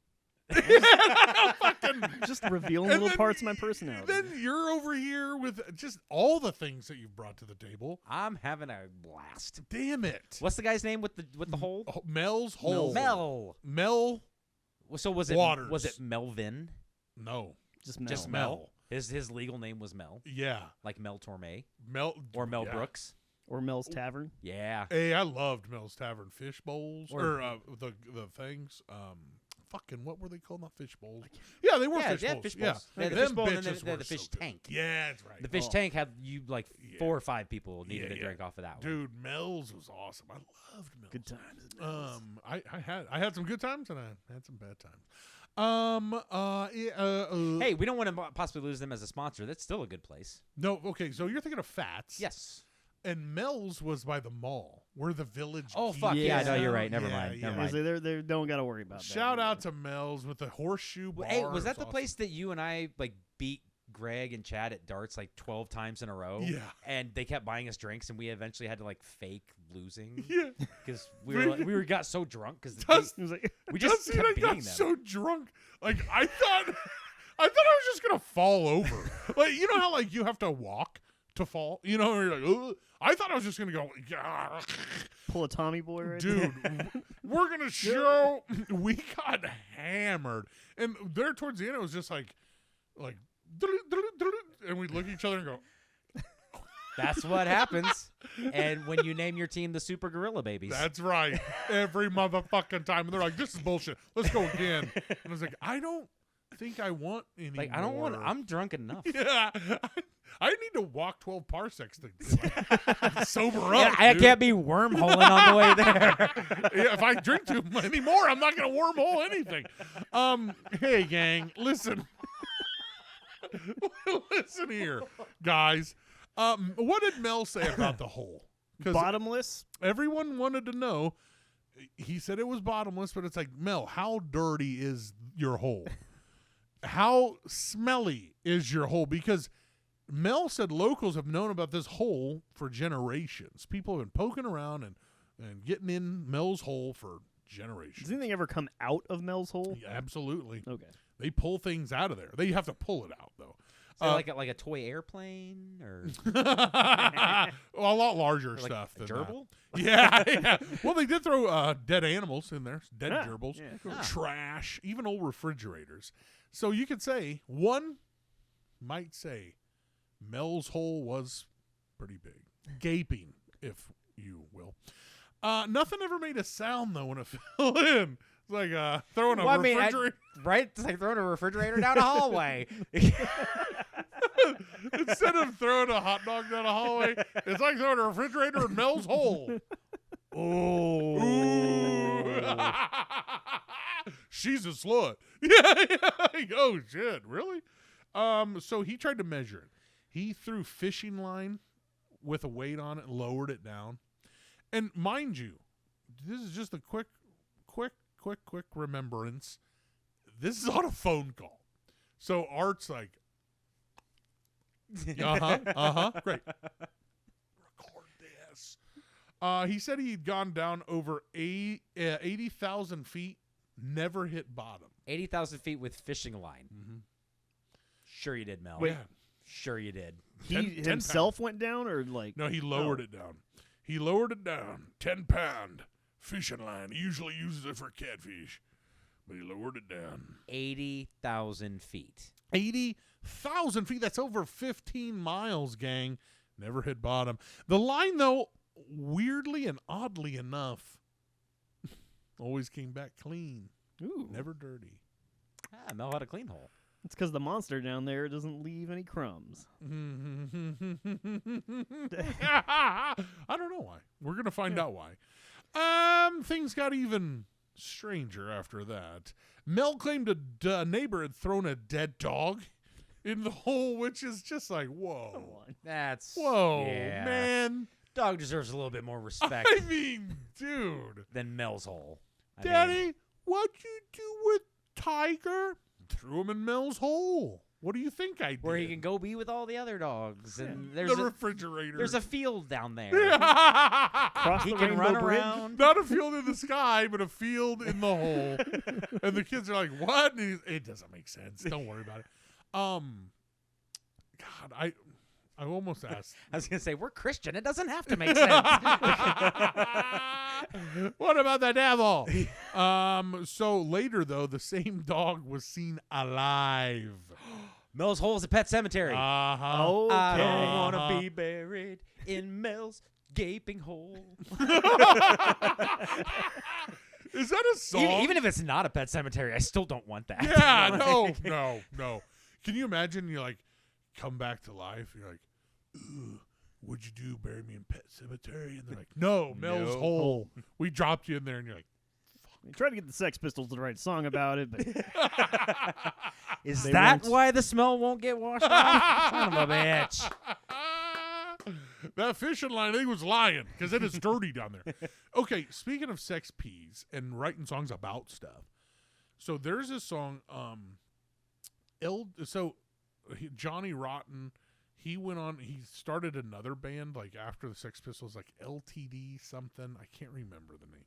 fucking. Just revealing And little then parts of my personality. Then you're over here with just all the things that you've brought to the table. I'm having a blast. Damn it. What's the guy's name with the hole? Oh, Mel's hole. Mel. Mel. So was it Waters. was it Melvin? No. just Mel. Just Mel. His legal name was Mel, Yeah. like Mel Torme Mel or Mel yeah. Brooks. Or Mel's Tavern. Yeah. Hey, I loved Mel's Tavern fish bowls Or- or the things. Fucking what were they called? Not fish bowls. Yeah, they were Yeah, fish they had bowls. fish Yeah, bowls. They had the Them fish bowl and then bitches they had were the fish so good. tank. Yeah, that's right. The fish Oh. tank had you like Yeah. 4 or 5 people needed Yeah, to drink off of that one. Dude, Mel's was awesome. I loved Mel's. Good times. at Mel's. I had some good times and I had some bad times. Hey, we don't want to possibly lose them as a sponsor. That's still a good place. No, okay, so you're thinking of Fats. Yes. And Mel's was by the mall, where the Village. Oh, fuck. Geek Yeah, is no, you're now. right. Never Yeah, mind. yeah. Never I mind. say they don't got to worry about that. Shout out anymore. to Mel's with the horseshoe bar. Hey, was that the It's place that you and I like beat Greg and Chad at darts like 12 times in a row? Yeah. And they kept buying us drinks, and we eventually had to like fake losing Yeah. because we got so drunk because It was like, we just Dusty and kept I got beating them. so drunk. Like I thought I was just gonna fall over. Like you know how like you have to walk to fall? You know, you're like, ugh. I thought I was just gonna go pull a Tommy boy right dude, we're gonna show we got hammered. And there towards the end it was just like and we look at each other and go, That's what happens. And when you name your team the Super Gorilla Babies. that's right. Every motherfucking time. And they're like, this is bullshit. Let's go again. And I was like, I don't think I want any like, I don't want, more. I'm drunk enough. Yeah. I need to walk 12 parsecs to like, sober up. Yeah, I dude. can't be wormholing on the way there. Yeah, if I drink too many more, I'm not going to wormhole anything. Hey, gang, listen. Listen here, guys. What did Mel say about the hole? Because bottomless. everyone wanted to know. He said it was bottomless, but it's like, Mel, how dirty is your hole? How smelly is your hole? Because Mel said locals have known about this hole for generations. People have been poking around and getting in Mel's hole for generations. Does anything ever come out of Mel's hole? Yeah, absolutely. Okay. They pull things out of there. They have to pull it out, though. Is it like a toy airplane or Well, a lot larger like stuff a than gerbil? that. Yeah. Well, they did throw dead animals in there, dead Ah, gerbils, yeah, cool. trash, even old refrigerators. So you could say, one might say Mel's hole was pretty big. Gaping, if you will. Nothing ever made a sound, though, when it fell in. It's like throwing a Well, I mean, refrigerator. right? It's like throwing a refrigerator down a hallway. Instead of throwing a hot dog down a hallway, it's like throwing a refrigerator in Mel's hole. Ooh. She's a slut. Yeah. Oh, shit. Really? So he tried to measure it. He threw fishing line with a weight on it and lowered it down. And mind you, this is just a quick remembrance. This is on a phone call. So Art's like, great. Record this. He said he'd gone down over 80,000 feet, never hit bottom. 80,000 feet with fishing line. Mm-hmm. Sure you did, Mel. Wait. Sure you did. He 10 himself went down, or like No, he lowered it down. He lowered it down. 10-pound fishing line. He usually uses it for catfish, but he lowered it down. 80,000 feet. 80,000 feet. That's over 15 miles, gang. Never hit bottom. The line, though, weirdly and oddly enough, always came back clean. Ooh. Never dirty. Ah, Mel had a clean hole. It's because the monster down there doesn't leave any crumbs. I don't know why. We're going to find out why. Things got even stranger after that. Mel claimed a neighbor had thrown a dead dog in the hole, which is just like, whoa. That's Whoa, yeah. man. Dog deserves a little bit more respect I mean, dude. than Mel's hole. I Daddy, mean, what'd you do with Tiger? Threw him in Mel's hole. What do you think I did? where he can go be with all the other dogs, and the there's refrigerator. there's a field down there. Cross He the can Rainbow run Bridge. around. Not a field in the sky, but a field in the hole. And the kids are like, what? And it doesn't make sense. Don't worry about it. God, I almost asked. I was gonna say we're Christian. It doesn't have to make sense. What about the devil? So later, though, the same dog was seen alive. Mel's hole is a pet cemetery. Uh-huh. Okay. I don't want to Uh-huh. be buried in Mel's gaping hole. Is that a song? Even if it's not a Pet Cemetery, I still don't want that. Yeah, no. Can you imagine you like come back to life? You're like, "Ugh, what'd you do? Bury me in Pet Cemetery?" And they're like, "No, Mel's No. Hole. We dropped you in there." And you're like, I tried to get the Sex Pistols to write a song about it, but Is They that won't. why the smell won't get washed off? Son of a bitch. that fishing line, he was lying because it is dirty down there. Okay, speaking of sex peas and writing songs about stuff, so there's a song, Johnny Rotten, he started another band like after the Sex Pistols, like LTD something. I can't remember the name.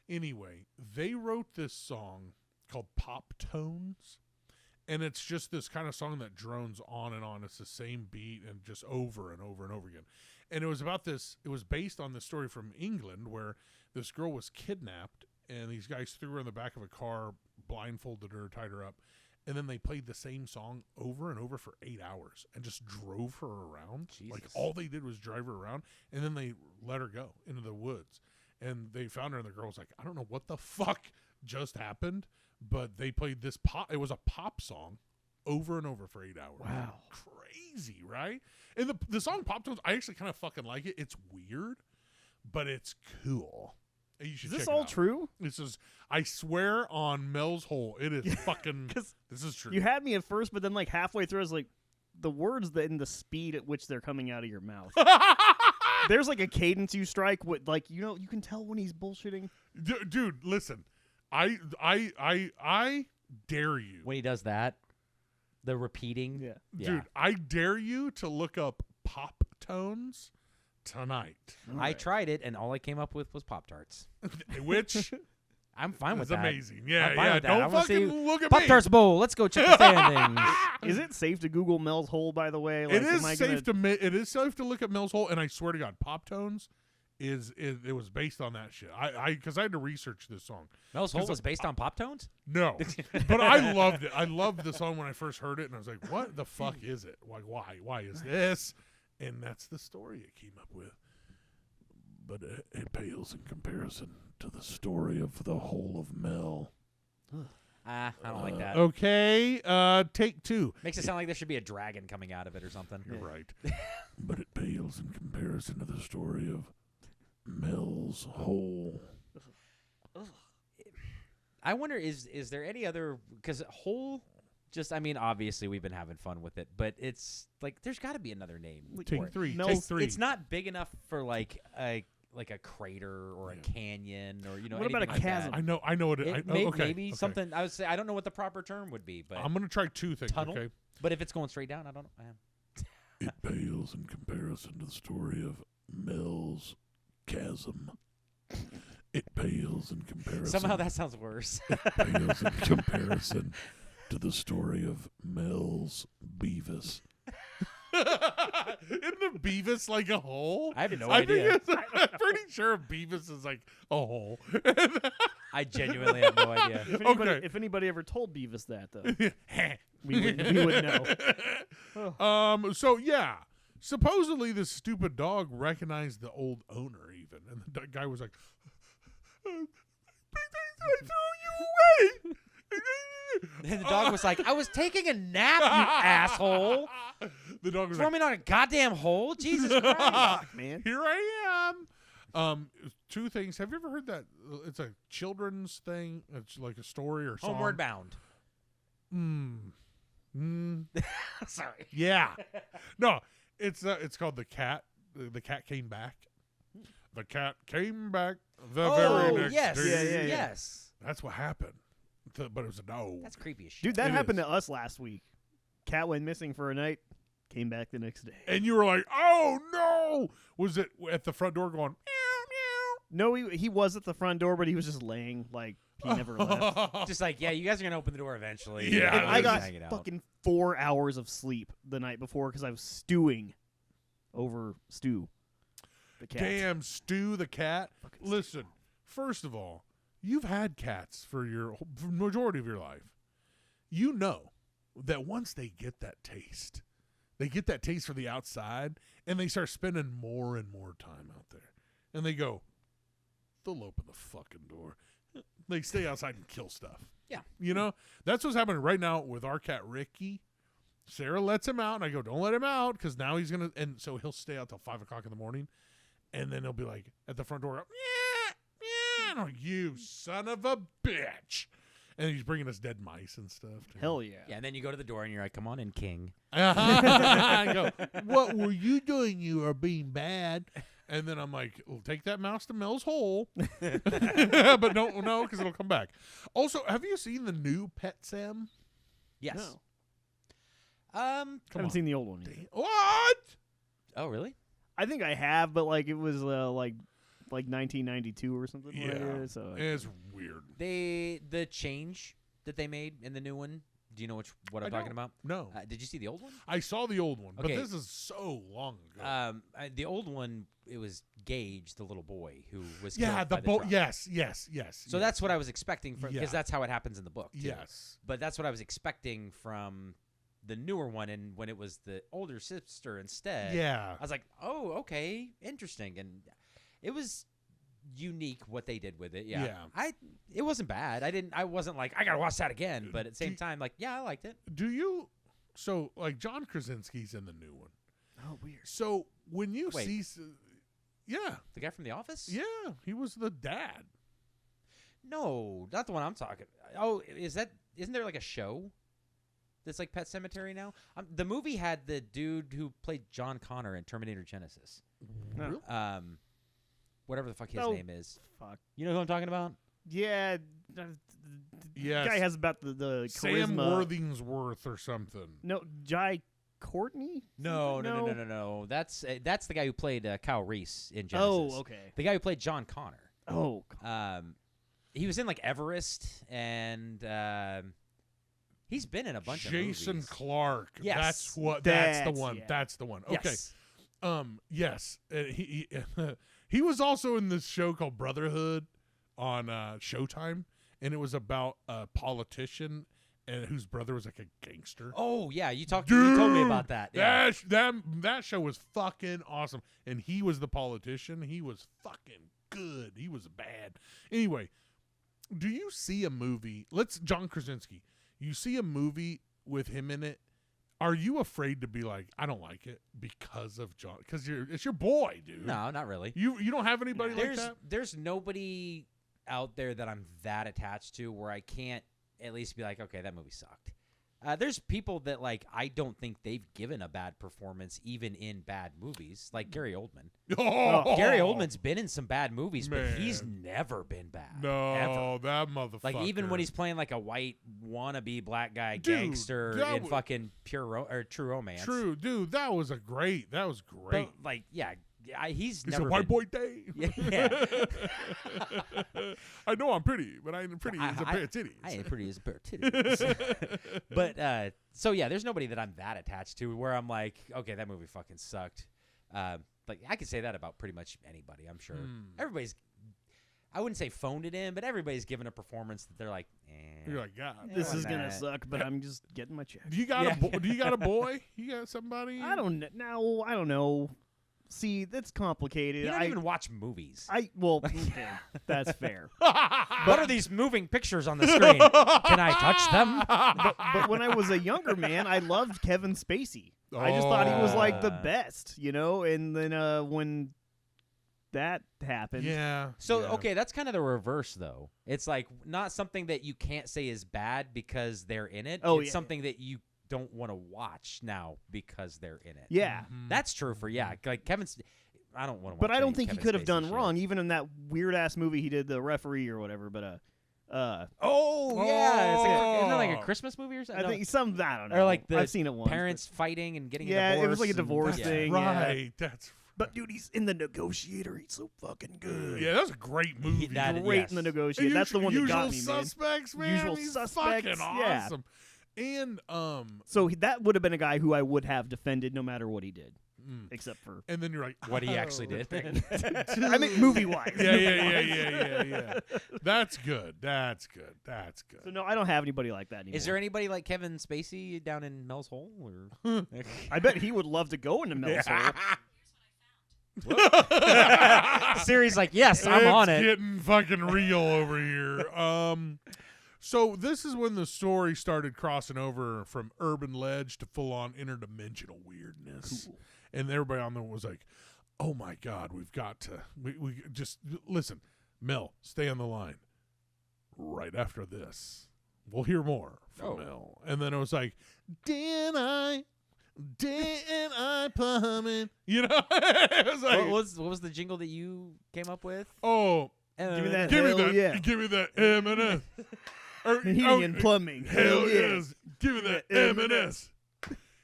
Anyway, they wrote this song called Pop Tones. And it's just this kind of song that drones on and on. It's the same beat and just over and over and over again. And it was about this. It was based on this story from England where this girl was kidnapped and these guys threw her in the back of a car, blindfolded her, tied her up. And then they played the same song over and over for 8 hours and just drove her around. Jesus. Like all they did was drive her around. And then they let her go into the woods. And they found her and the girl was like, I don't know what the fuck just happened. But they played this pop. It was a pop song over and over for 8 hours. Wow. Crazy, right? And the song Pop Tones, I actually kind of fucking like it. It's weird, but it's cool. You should is this check it all out. true? This is, I swear on Mel's Hole, it is fucking, 'Cause this is true. You had me at first, but then like halfway through, I was like, the words and the speed at which they're coming out of your mouth. There's like a cadence you strike with, like, you know, you can tell when he's bullshitting. Dude, listen. I dare you. When he does that, the repeating. Yeah. Dude, I dare you to look up Pop Tones tonight. I tried it, and all I came up with was Pop-Tarts. Which I'm fine with is that. amazing. Yeah, I'm fine yeah. with that. I Don't wanna see fucking look at Pop-Tarts Bowl. Let's go check the standings. Is it safe to Google Mel's Hole, by the way? Like, It is am I safe gonna... it is safe to look at Mel's Hole, and I swear to God, Pop Tones it was based on that shit. Because I had to research this song. Mel's Hole was based on Pop Tones? No, but I loved it. I loved the song when I first heard it, and I was like, "What the fuck is it? Why is this?" And that's the story it came up with. But it pales in comparison to the story of the Hole of Mel. I don't like that. Okay, take two. Makes it sound like there should be a dragon coming out of it or something. You're right. But it pales in comparison to the story of Mel's Hole. I wonder, is there any other, because Hole, just, I mean, obviously we've been having fun with it, but it's like there's got to be another name. for Take it. three. Mel's- Take three. It's not big enough for like a crater or a canyon or What about anything a like chasm? that. I know what it is. Maybe something. I would say I don't know what the proper term would be, but I'm gonna try two things. tunnel. Okay. But if it's going straight down, I don't know. It pales in comparison to the story of Mel's chasm. It pales in comparison. Somehow that sounds worse. Pales in comparison to the story of Mel's Beavis. Isn't a Beavis like a hole? I have no I idea. think I'm pretty sure Beavis is like a hole. I genuinely have no idea. If anybody ever told Beavis that, though, we would know. So yeah, supposedly this stupid dog recognized the old owner even, and the guy was like, "I threw you away." And the dog was like, I was taking a nap, you asshole. The dog was Throw like, me down a goddamn hole? Jesus Christ. Man. "Here I am." Two things. Have you ever heard that? It's a children's thing. It's like a story or song. Homeward Bound. Sorry. Yeah. No, it's called The Cat. The cat came back. The cat came back the very next yes. day. Yeah. Yes. That's what happened. But it was a dog. That's creepy as shit. Dude, that It happened is. to us last week. Cat went missing for a night, came back the next day. And you were like, "Oh no!" Was it at the front door going No, he was at the front door, but he was just laying like he never left. meow? Just like, yeah, you guys are going to open the door eventually. Yeah. And I just got hanging out. fucking 4 hours of sleep the night before because I was stewing over Stu, the cat. Damn, Stu the cat. Listen, first of all, you've had cats for for majority of your life. You know that once they get that taste, they get that taste for the outside, and they start spending more and more time out there. And they go, they'll open the fucking door. They stay outside and kill stuff. Yeah. You know? That's what's happening right now with our cat, Ricky. Sarah lets him out, and I go, don't let him out, because now he's going to, and so he'll stay out till 5 o'clock in the morning, and then he'll be like, at the front door, yeah, yeah, and I'm like, you son of a bitch. And he's bringing us dead mice and stuff. Too. Hell yeah. Yeah, and then you go to the door and you're like, come on in, King. I go, what were you doing? You are being bad. And then I'm like, well, take that mouse to Mel's hole. But no, because it'll come back. Also, have you seen the new Pet Sam? Yes. No. Come Haven't on. seen the old one yet. What? Oh, really? I think I have, but like it was like 1992 or something. Yeah. Like that, so It's weird. The change that they made in the new one. Do you know what I'm I talking don't. about? No. Did you see the old one? I saw the old one, Okay. but this is so long ago. The old one, it was Gage, the little boy who was yeah, killed the by the boat. truck. Yes. So that's what I was expecting from, because Yeah. that's how it happens in the book. Too. Yes. But that's what I was expecting from the newer one, and when it was the older sister instead, Yeah. I was like, oh, okay, interesting, and it was unique what they did with it. Yeah. It wasn't bad. I wasn't like, I gotta watch that again, but at the same time, like, yeah, I liked it. Do you? So like John Krasinski's in the new one. Oh, weird. So when you Wait. see, yeah, The guy from The Office? yeah, he was the dad. No, not the one I'm talking. Oh, isn't there like a show that's like Pet Cemetery now? The movie had the dude who played John Connor in Terminator Genesis. No. Whatever the fuck his Oh. name is. Fuck. You know who I'm talking about? Yeah. Yes. Guy has about the Sam charisma. Worthingsworth or something. No, Jai Courtney. No. That's the guy who played Kyle Reese in Genesis. Oh, okay. The guy who played John Connor. Oh, He was in like Everest, and he's been in a bunch of Jason movies. Clark. Yes. That's the That's- one. yeah. That's the one. Okay. Yes. Yes. He he was also in this show called Brotherhood on Showtime, and it was about a politician and whose brother was like a gangster. Oh yeah, you told me Dude, about that. Yeah. That show was fucking awesome, and he was the politician. He was fucking good. He was bad. Anyway, do you see a movie? John Krasinski. You see a movie with him in it. Are you afraid to be like, I don't like it because of John? Because it's your boy, dude. No, not really. You don't have anybody like that? There's nobody out there that I'm that attached to where I can't at least be like, okay, that movie sucked. There's people that like I don't think they've given a bad performance even in bad movies, like Gary Oldman. Oh, Gary Oldman's been in some bad movies, but Man. he's never been bad. No, ever. that motherfucker. Like even when he's playing like a white wannabe black guy Dude, gangster that in fucking True Romance. True, dude, that was great. But, like he's It's never a white been, boy day. Yeah. I know I'm pretty, but I ain't pretty as a pair of titties. I ain't pretty as a pair of titties. But so yeah, there's nobody that I'm that attached to where I'm like, okay, that movie fucking sucked. Like I could say that about pretty much anybody. I'm sure everybody's. I wouldn't say phoned it in, but everybody's given a performance that they're like, You're like, God. Yeah, this wasn't is gonna that- suck, but I'm just getting my check. Do you got Yeah. do you got a boy? You got somebody? I don't know. I don't know. See, that's complicated. you don't even watch movies. Well, okay, that's fair. What are these moving pictures on the screen? Can I touch them? But when I was a younger man, I loved Kevin Spacey. I just thought he was like the best, and then when that happened, Yeah. So yeah. okay, that's kind of the reverse though. It's like not something that you can't say is bad because they're in it. Oh, it's yeah. something that you don't want to watch now because they're in it. yeah. That's true for like Kevin's. I don't want to. But I don't think he could have done wrong, even in that weird ass movie he did, The Referee or whatever. But Oh yeah, it's like, isn't it like Oh. a Christmas movie or something? I think I don't know. Or like the I've seen it once. parents fighting and getting Yeah, a divorce. it was like a and- divorce yeah. thing. yeah. Right. That's But dude, he's in The Negotiator. He's so fucking good. yeah. That's a great movie. that- Great yes. in The Negotiator. That's the one that Usual got me, man. Suspects, man. Usual He's Suspects, fucking yeah. awesome. And So that would have been a guy who I would have defended no matter what he did. except for And then you're like, What he actually did. I mean movie-wise. yeah. That's good. So no, I don't have anybody like that anymore. Is there anybody like Kevin Spacey down in Mel's Hole? Or I bet he would love to go into Mel's Hole. Siri's like, yes, I'm on It's it. getting fucking real over here. So this is when the story started crossing over from urban ledge to full-on interdimensional weirdness. Cool. And everybody on there was like, oh my God, we've got to, we just, listen, Mel, stay on the line. Right after this, we'll hear more from Mel. And then it was like, didn't I plummet? You know? It was like, What was the jingle that you came up with? oh, Give me that. give me hell that, yeah. give me that M&S. Heating and plumbing. Hell yes. Give me that M&S.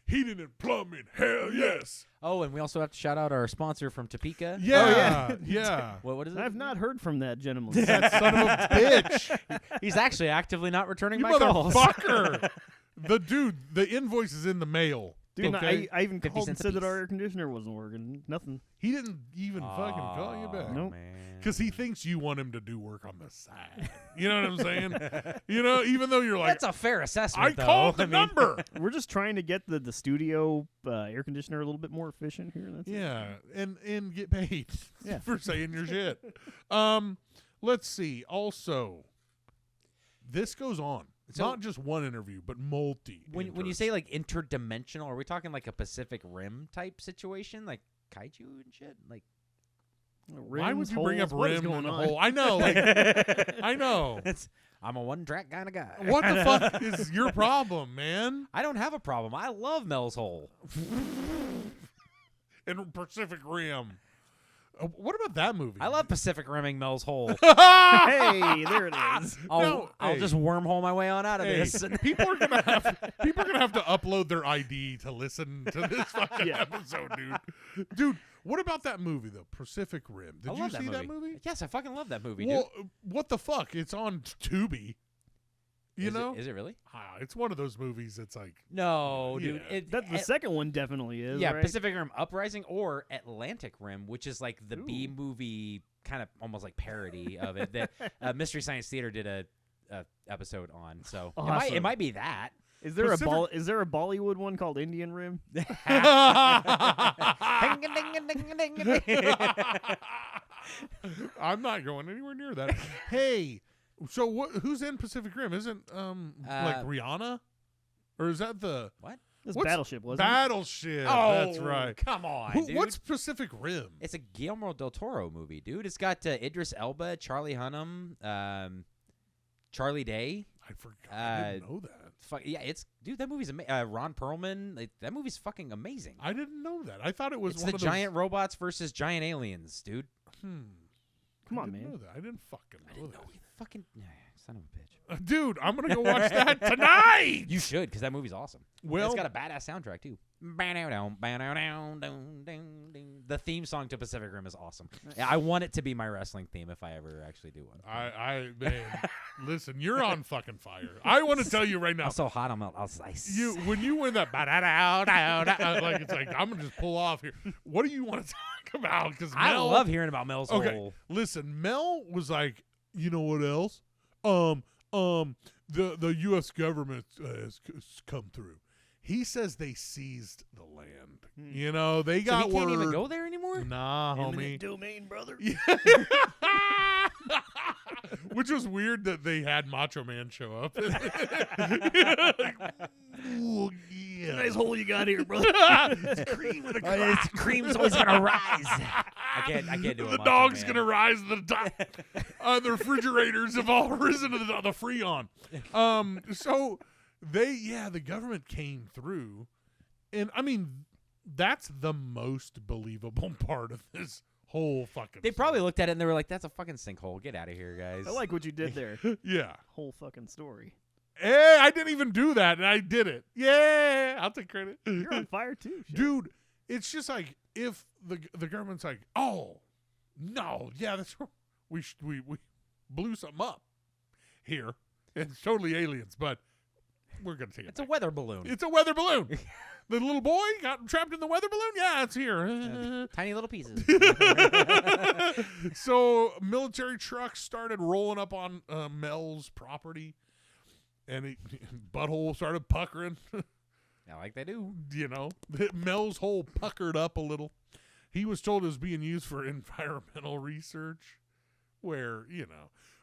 Heating and plumbing. Hell yes. Oh, and we also have to shout out our sponsor from Topeka. Yeah. Yeah. What is it? I've not heard from that gentleman. That son of a bitch. He's actually actively not returning You my calls. motherfucker. The invoice is in the mail. Dude, Okay. I even 50 called and cents a said that piece. our air conditioner wasn't working. Nothing. He didn't even fucking call you back. Nope. Because he thinks you want him to do work on the side. You know what I'm saying? You know, even though you're like, That's a fair assessment. I called though. the number. We're just trying to get the studio air conditioner a little bit more efficient here. That's it. Yeah, and get paid Yeah. for saying your shit. Let's see. Also, this goes on. It's So- not just one interview, but multi. When you say like interdimensional, are we talking like a Pacific Rim type situation, like kaiju and shit? Like, why would Rims, you bring up holes, what is rim going and on? hole? I know, like, I know. I'm a one-track kind of guy. What the fuck is your problem, man? I don't have a problem. I love Mel's Hole. And Pacific Rim. What about that movie? I love Pacific Rimming Mel's Hole. Hey, there it is. I'll hey. just wormhole my way on out of Hey, this. people are gonna have to upload their ID to listen to this fucking Yeah. episode, dude. Dude, what about that movie though? Pacific Rim. Did I you love see that movie? Yes, I fucking love that movie, Well, what the fuck? It's on Tubi. dude. You know? Is it really? It's one of those movies that's like, No, dude. Yeah. The second one definitely is. yeah, right? Pacific Rim Uprising or Atlantic Rim, which is like the B movie kind of almost like parody of it that Mystery Science Theater did a episode on. So it Awesome. might be that. Is there Pacific- is there a Bollywood one called Indian Rim? I'm not going anywhere near that. Hey, so who's in Pacific Rim? Isn't like Rihanna? Or is that the What? This What's Battleship wasn't it? Battleship? Oh, That's right. Come on, dude. What's Pacific Rim? It's a Guillermo del Toro movie, dude. It's got Idris Elba, Charlie Hunnam, Charlie Day. I forgot. I didn't know that. Yeah, dude. That movie's amazing. Ron Perlman. That movie's fucking amazing. I didn't know that. I thought it was It's one the of those. giant robots versus giant aliens, dude. Come on, man. Know that. I didn't fucking know that. You fucking son of a bitch. Dude, I'm gonna go watch that tonight. You should, because that movie's awesome. Well- it's got a badass soundtrack too. The theme song to Pacific Rim is awesome. Yeah, I want it to be my wrestling theme if I ever actually do one. Man, listen, you're on fucking fire. I want to tell you right now. I'm so hot, I'll ice. When you win that like it's like I'm gonna just pull off here. What do you want to talk about? Because I love hearing about Mel's Okay, Hole. listen, Mel was like, you know what else? The U.S. government has come through. He says they seized the land. You know, they So got he can't word. even go there anymore? Nah, Eminent homie. domain, brother. Which was weird that they had Macho Man show up. Ooh, yeah. Nice hole you got here, brother. It's cream in a cup. Cream's always gonna rise. I can't do it. The dog's gonna rise to the top. The refrigerators have all risen to the Freon. So the government came through, and I mean that's the most believable part of this whole fucking. They probably looked at it and they were like, "That's a fucking sinkhole. Get out of here, guys." I like what you did there. Yeah. Whole fucking story. Hey, I didn't even do that, and I did it. Yeah, I'll take credit. You're on fire too, shit. Dude. It's just like if the government's like, oh no, yeah, that's we blew something up here. It's totally aliens, but we're gonna take it. It's a back. weather balloon. It's a weather balloon. The little boy got trapped in the weather balloon? Yeah, it's here. Tiny little pieces. So military trucks started rolling up on Mel's property, and butthole started puckering. Like they do. You know, Mel's hole puckered up a little. He was told it was being used for environmental research. Where,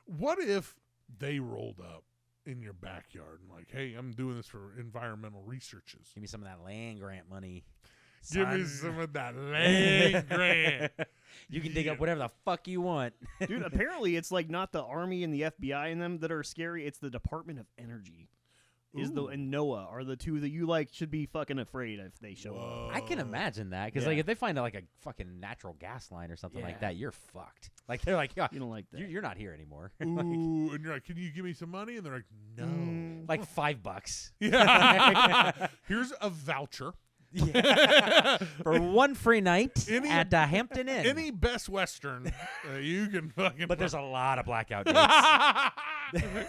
what if they rolled up in your backyard and like, hey, I'm doing this for environmental researches. Give me some of that land grant money. Give me some of that land grant. You can dig up whatever the fuck you want. Dude, apparently it's like not the Army and the FBI and them that are scary. It's the Department of Energy. And NOAA are the two that you should be fucking afraid if they show up. I can imagine that because if they find a fucking natural gas line or something like that, you're fucked. Like they're like, yeah, you don't like that. You're not here anymore. Ooh, and you're like, can you give me some money? And they're like, no, like $5. Yeah, here's a voucher. Yeah. For one free night at Hampton Inn. Any Best Western, you can fucking. But there's a lot of blackout dates.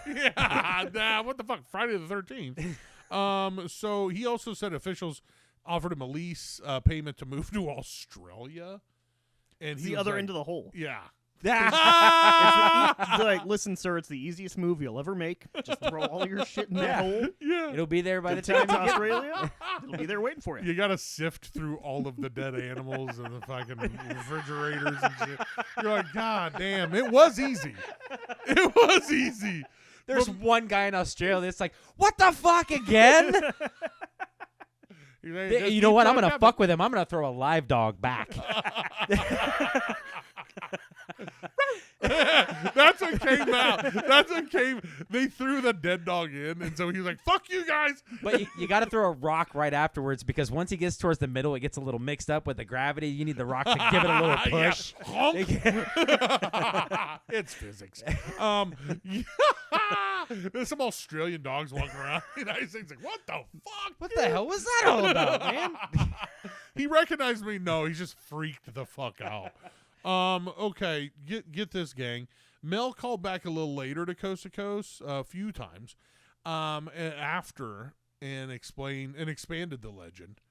Yeah, what the fuck? Friday the 13th. So he also said officials offered him a lease payment to move to Australia, and the other end of the hole. Yeah. It's like, listen, sir, it's the easiest move you'll ever make. Just throw all your shit in that hole. Yeah. It'll be there by the Take time it to you get Australia. It'll be there waiting for you. You gotta sift through all of the dead animals and the fucking refrigerators and shit. You're like, God damn, it was easy. It was easy. There's one guy in Australia that's like, what the fuck again? You know what? I'm going to fuck with him. I'm going to throw a live dog back. That's what came out. They threw the dead dog in, and so he was like, fuck you guys. But you got to throw a rock right afterwards because once he gets towards the middle, it gets a little mixed up with the gravity. You need the rock to give it a little push. It's physics. There's some Australian dogs walking around the United States like, what the fuck? What the hell was that all about, man? He recognized me? No, he's just freaked the fuck out. Okay, get this, gang. Mel called back a little later to Coast, a few times, after and expanded the legend.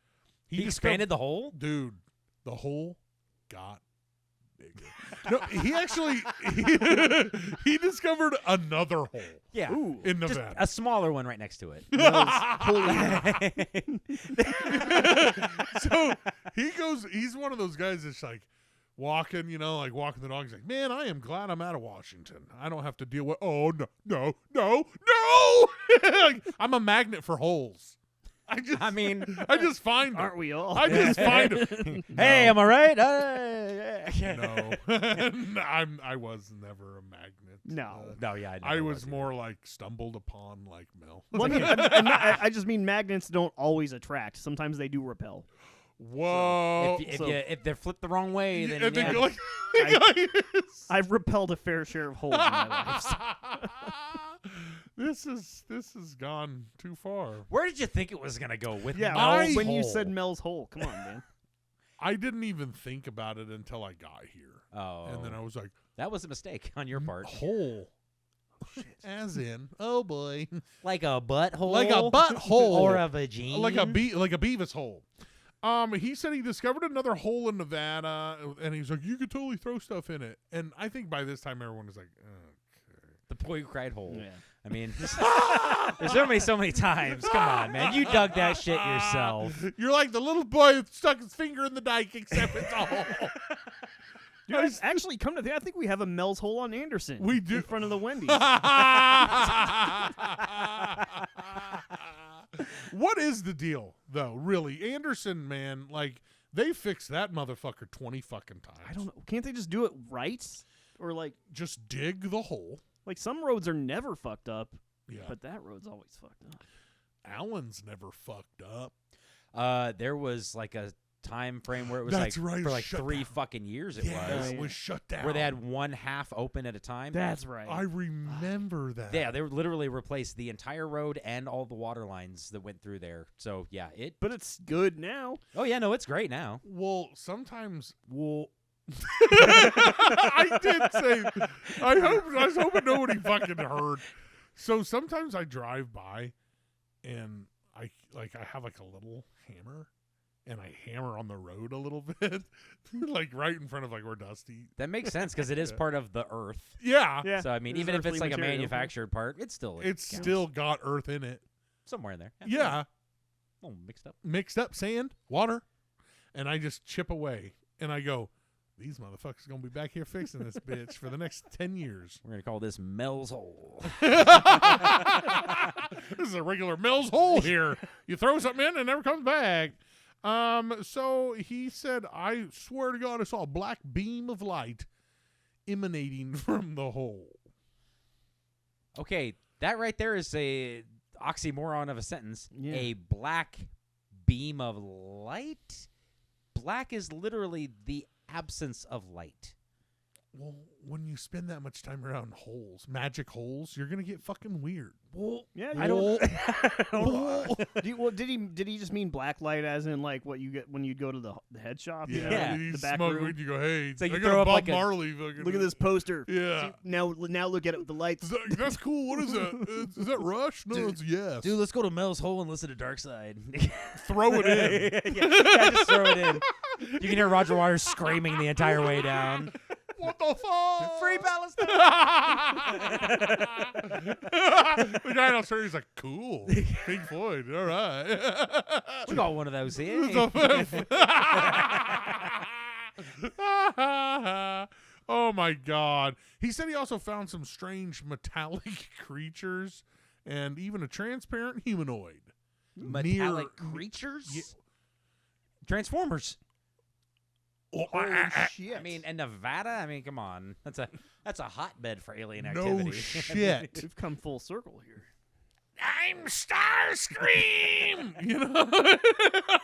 He expanded the hole? Dude, the hole got bigger. No, he actually he discovered another hole. Yeah, in just Nevada, a smaller one right next to it. So he's one of those guys that's like walking, walking the dog. He's like, man, I am glad I'm out of Washington. I don't have to deal with. Oh no! Like, I'm a magnet for holes. I just find them. Aren't we all? I just find them. Hey, am I right? No, I was never a magnet. No, yeah, I was more like stumbled upon, like Mel. Well, I just mean magnets don't always attract. Sometimes they do repel. Whoa! If they're flipped the wrong way, then they yeah. go like, I've repelled a fair share of holes in my life. This has gone too far. Where did you think it was gonna go with when Mel's you hole? said Mel's hole? Come on, man. I didn't even think about it until I got here. Oh, And then I was like, that was a mistake on your part. hole. As in, oh boy, Like a butthole, like a butthole, or a vagina, like a Beavis hole. He said he discovered another hole in Nevada, and he's like, you could totally throw stuff in it. And I think by this time everyone was like, okay. The boy who cried hole. Yeah. I mean, there's so many times. Come on, man. You dug that shit yourself. You're like the little boy who stuck his finger in the dike, except it's a hole. Dude, actually, come to think, I think we have a Mel's hole on Anderson. We do. In front of the Wendy's. What is the deal, though? Really, Anderson, man, like they fixed that motherfucker 20 fucking times. I don't know. Can't they just do it right? Or just dig the hole. Like some roads are never fucked up, Yeah, but that road's always fucked up. Allen's never fucked up. There was like a time frame where it was That's right, for like shut 3 down. fucking years. It Yeah, was it was shut down. where they had one half open at a time. That's right. I remember that. Yeah, they literally replaced the entire road and all the water lines that went through there. So yeah, But it's good now. Oh yeah, no, it's great now. Well, sometimes. I did say. I was hoping nobody fucking heard. So sometimes I drive by, and I have like a little hammer, and I hammer on the road a little bit, like right in front of like where Dusty. That makes sense because it is Yeah. part of the earth. Yeah, Yeah. So I mean, It is even if it's earthly like a material. manufactured part, it's still it's counts. still got earth in it. somewhere in there. Yeah, Oh, mixed up. mixed up sand, water, and I just chip away, and I go, these motherfuckers gonna be back here fixing this bitch for the next 10 years. We're gonna call this Mel's hole. This is a regular Mel's hole here. You throw something in and it never comes back. So he said, I swear to God, I saw a black beam of light emanating from the hole. Okay, that right there is a oxymoron of a sentence. Yeah. A black beam of light. Black is literally the absence of light. Well, when you spend that much time around holes, magic holes, you're gonna get fucking weird. Well, yeah, I don't. did he just mean black light as in like what you get when you go to the head shop? you know, Yeah. You the back smoke room? weed, you go, hey, It's like I you got throw a up Bob like a- Marley fucking. Look at this poster. Yeah. See, now look at it with the lights. That's cool. What is that? Is that Rush? No, it's Yes. Dude, let's go to Mel's hole and listen to Dark Side. Throw it in. yeah, just throw it in. You can hear Roger Waters screaming the entire way down. What the fuck? Free Palestine! The guy downstairs, he's like, cool. Pink Floyd. All right. We got one of those here. Oh my God. He said he also found some strange metallic creatures and even a transparent humanoid. Metallic Near- creatures? Yeah. Transformers. Oh, Holy shit! I mean, and Nevada. I mean, come on. That's a hotbed for alien no activity. shit. we've come full circle here. I'm Starscream. You know,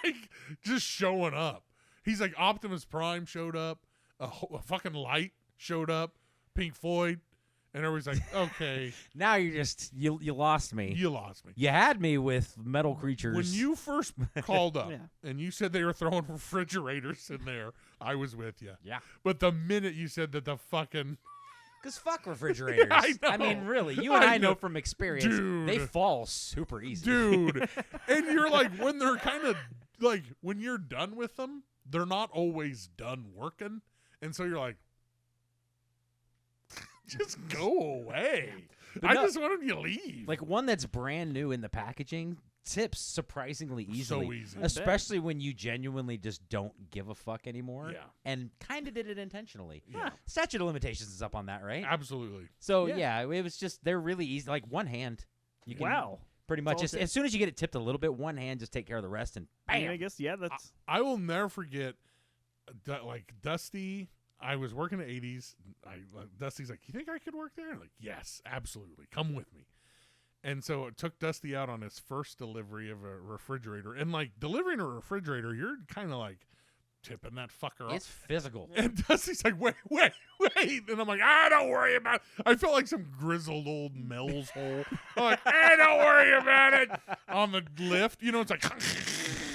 like, just showing up. He's like Optimus Prime showed up, a fucking light showed up, Pink Floyd, and everybody's like, okay, Now you just you lost me. you lost me. You had me with metal creatures. When you first called up Yeah. and you said they were throwing refrigerators in there, I was with you. Yeah. But the minute you said that the fucking Because fuck refrigerators. I know. mean, really, you and I I know know. from experience, Dude. they fall super easy. dude, and you're like, when they're kind of like, when you're done with them, they're not always done working. And so you're like, just go away. But I no- just wanted you to leave. Like one that's brand new in the packaging tips surprisingly easily. So easy. Especially when you genuinely just don't give a fuck anymore. Yeah. And kind of did it intentionally. Yeah. Statute of limitations is up on that, right? Absolutely. So, Yeah. yeah, it was just, they're really easy. Like one hand. You can Wow. Pretty much. all it Just, takes. as soon as you get it tipped a little bit, one hand just take care of the rest and I bam. mean, I guess that's I will never forget, like Dusty. I was working at 80s. Dusty's like, "You think I could work there?" I'm like, "Yes, absolutely. Come with me." And so it took Dusty out on his first delivery of a refrigerator. And like delivering a refrigerator, you're kind of like tipping that fucker off. It's physical. And Dusty's like, wait. And I'm like, don't worry about it. I felt like some grizzled old Mel's hole. I'm like, don't worry about it. On the lift, you know, it's like,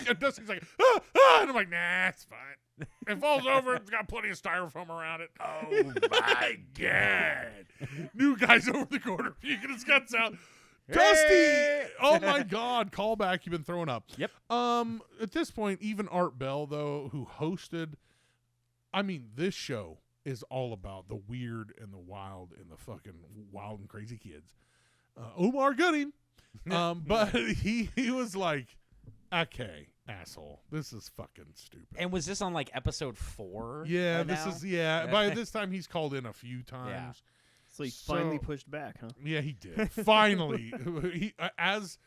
and Dusty's like, and I'm like, nah, it's fine. It falls over. It's got plenty of styrofoam around it. Oh, my God. New guy's over the corner puking his guts out. Dusty! Hey! Oh, my God. Call back. You've been throwing up. Yep. At this point, even Art Bell, though, who hosted, I mean, this show is all about the weird and the wild and the fucking wild and crazy kids. Omar Gooding. But he was like, okay, asshole, this is fucking stupid. And was this on like episode 4? Yeah, by now? yeah. By this time, he's called in a few times. so he finally So- pushed back, huh? Yeah, he did. Finally, he as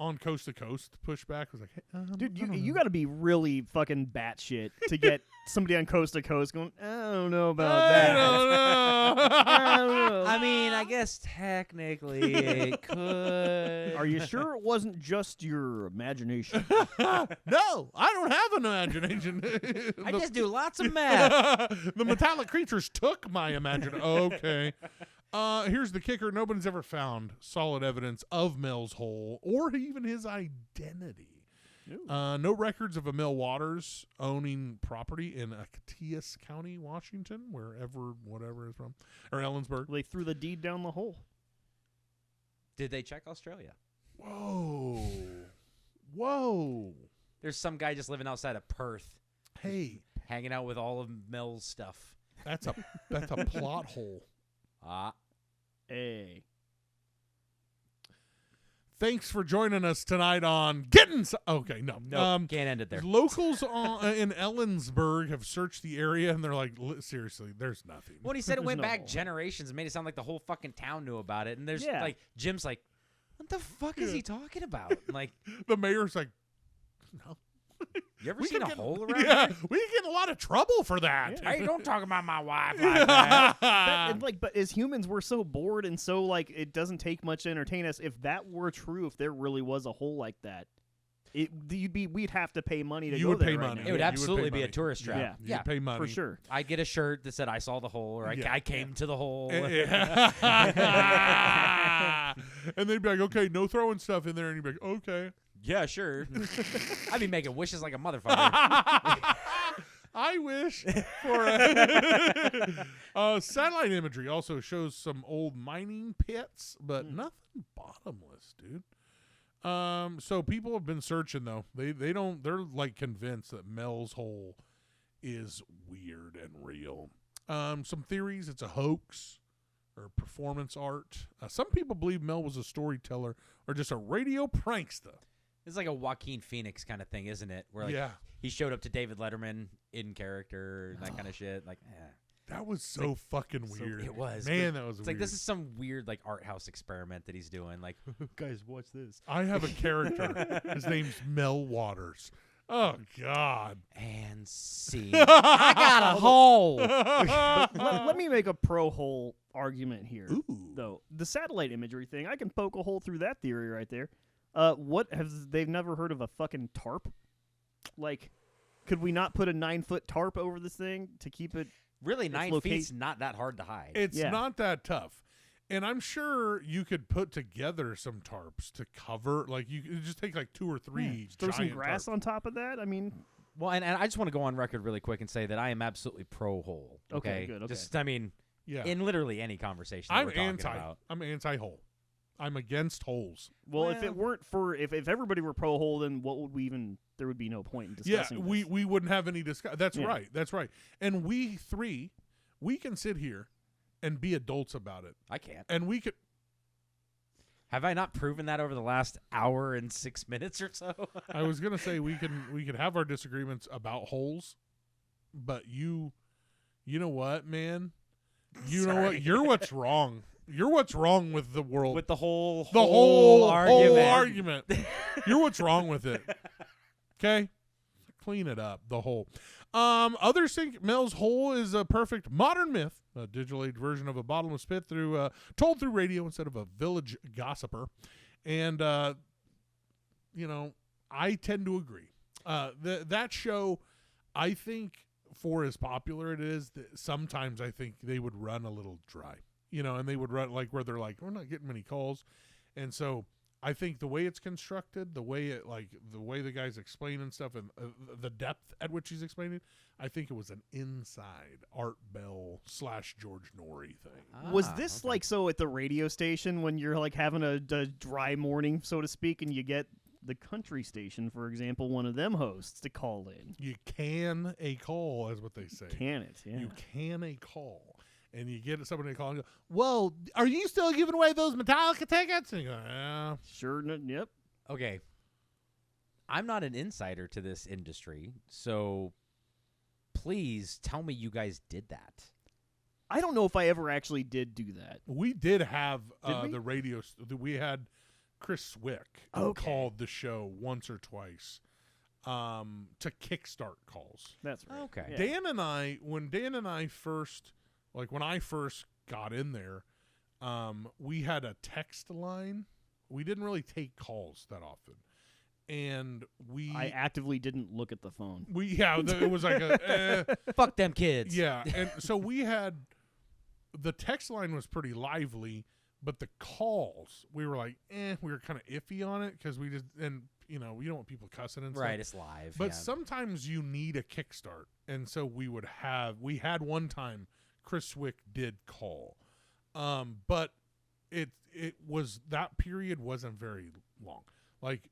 on Coast to Coast pushback was like, hey, Dude, I don't you know. got to be really fucking batshit to get somebody on Coast to Coast going, I don't know about that. I don't know. I don't know. I mean, I guess technically it could. Are you sure it wasn't just your imagination? No, I don't have an imagination. I just do lots of math. The metallic creatures took my imagination. Okay. Here's the kicker. Nobody's ever found solid evidence of Mel's hole or even his identity. No records of Emil Waters owning property in Acatias County, Washington, whatever is from, or Ellensburg. They threw the deed down the hole. Did they check Australia? Whoa. Whoa. There's some guy just living outside of Perth, Hey, hanging out with all of Mel's stuff. that's a plot hole. Hey. Thanks for joining us tonight on Gettin. Okay, no. No, can't end it there. Locals in Ellensburg have searched the area, and they're like, seriously, there's nothing. When he said it There's went no back hole. generations, it made it sound like the whole fucking town knew about it. And there's Yeah. like Jim's like, what the fuck is he talking about? Like, The mayor's like, no. you ever We seen could a get- hole around Yeah, here? we get in a lot of trouble for that. Hey, don't talk about my wife like that. And, like, but as humans, we're so bored and so like it doesn't take much to entertain us. If that were true, if there really was a hole like that, we'd have to pay money to You go would there pay right money. now. It would Yeah, you absolutely pay be a money. tourist trap. Yeah. You'd pay money. for sure. I get a shirt that said I saw the hole, or Yeah. I came to the hole. And they'd be like, okay, no throwing stuff in there. And you'd be like, okay. Yeah, sure. I'd be making wishes like a motherfucker. I wish for satellite imagery also shows some old mining pits, but nothing bottomless, dude. So people have been searching though. They're like convinced that Mel's hole is weird and real. Some theories it's a hoax or performance art. Some people believe Mel was a storyteller or just a radio prankster. It's like a Joaquin Phoenix kind of thing, isn't it? Where like Yeah. he showed up to David Letterman in character and that kind of shit. Like, That was so fucking so- weird. it was. Man, that was It's weird. like this is some weird like art house experiment that he's doing. Like, guys, watch this. I have a character. His name's Mel Waters. Oh, God. And see, I got a hole. Let me make a pro hole argument here. Ooh. Though the satellite imagery thing, I can poke a hole through that theory right there. They've never heard of a fucking tarp? Like, could we not put a 9-foot tarp over this thing to keep it? Really, It's 9 locate- feet's not that hard to hide. It's Yeah. not that tough. And I'm sure you could put together some tarps to cover. Like, you could just take like 2 or 3 Just throw some giant grass tarps. on top of that. I mean, Well, and I just want to go on record really quick and say that I am absolutely pro hole. Okay, good, okay. Just, I mean, Yeah. in literally any conversation that I'm we're talking about. I'm anti-hole. I'm against holes. well, if Well- it weren't for if everybody were pro hole, then what would we even? There would be no point in Yeah, discussing. we this. wouldn't have any discuss. That's Yeah. right. That's right. And we three, we can sit here and be adults about it. I can't. And we could. Have I not proven that over the last hour and 6 minutes or so? I was gonna say we could have our disagreements about holes, but you know what, man? You know Sorry. what? You're what's wrong. You're what's wrong with the world. With the whole whole argument. argument. You're what's wrong with it. Okay? Clean it up, the whole. Others think Mel's hole is a perfect modern myth, a digital age version of a bottomless pit told through radio instead of a village gossiper. And I tend to agree. That show, I think, for as popular it is, sometimes I think they would run a little dry. And they would run like where they're like, we're not getting many calls. And so I think the way it's constructed, the way the guys explain and stuff, and the depth at which he's explaining, I think it was an inside Art Bell / George Norrie thing. Was this like so at the radio station when you're like having a dry morning, so to speak, and you get the country station, for example, one of them hosts to call in? You can a call, is what they say. Can it? Yeah. You can a call. And you get somebody to call and go, well, are you still giving away those Metallica tickets? And you go, yeah. Sure. Yep. Okay. I'm not an insider to this industry, so please tell me you guys did that. I don't know if I ever actually did do that. We did have Did we? the radio. We had Chris Swick who Okay. called the show once or twice to kickstart calls. That's right. Okay. Yeah. When Dan and I first, when I first got in there, we had a text line. We didn't really take calls that often. And I actively didn't look at the phone. it was like a, Fuck them kids. yeah. And so we had, the text line was pretty lively, but the calls, we were like, we were kind of iffy on it because we just, and you don't want people cussing and stuff. Right, it's live. But yeah. sometimes you need a kickstart. And so we had one time Chris Swick did call. But it was, that period wasn't very long. Like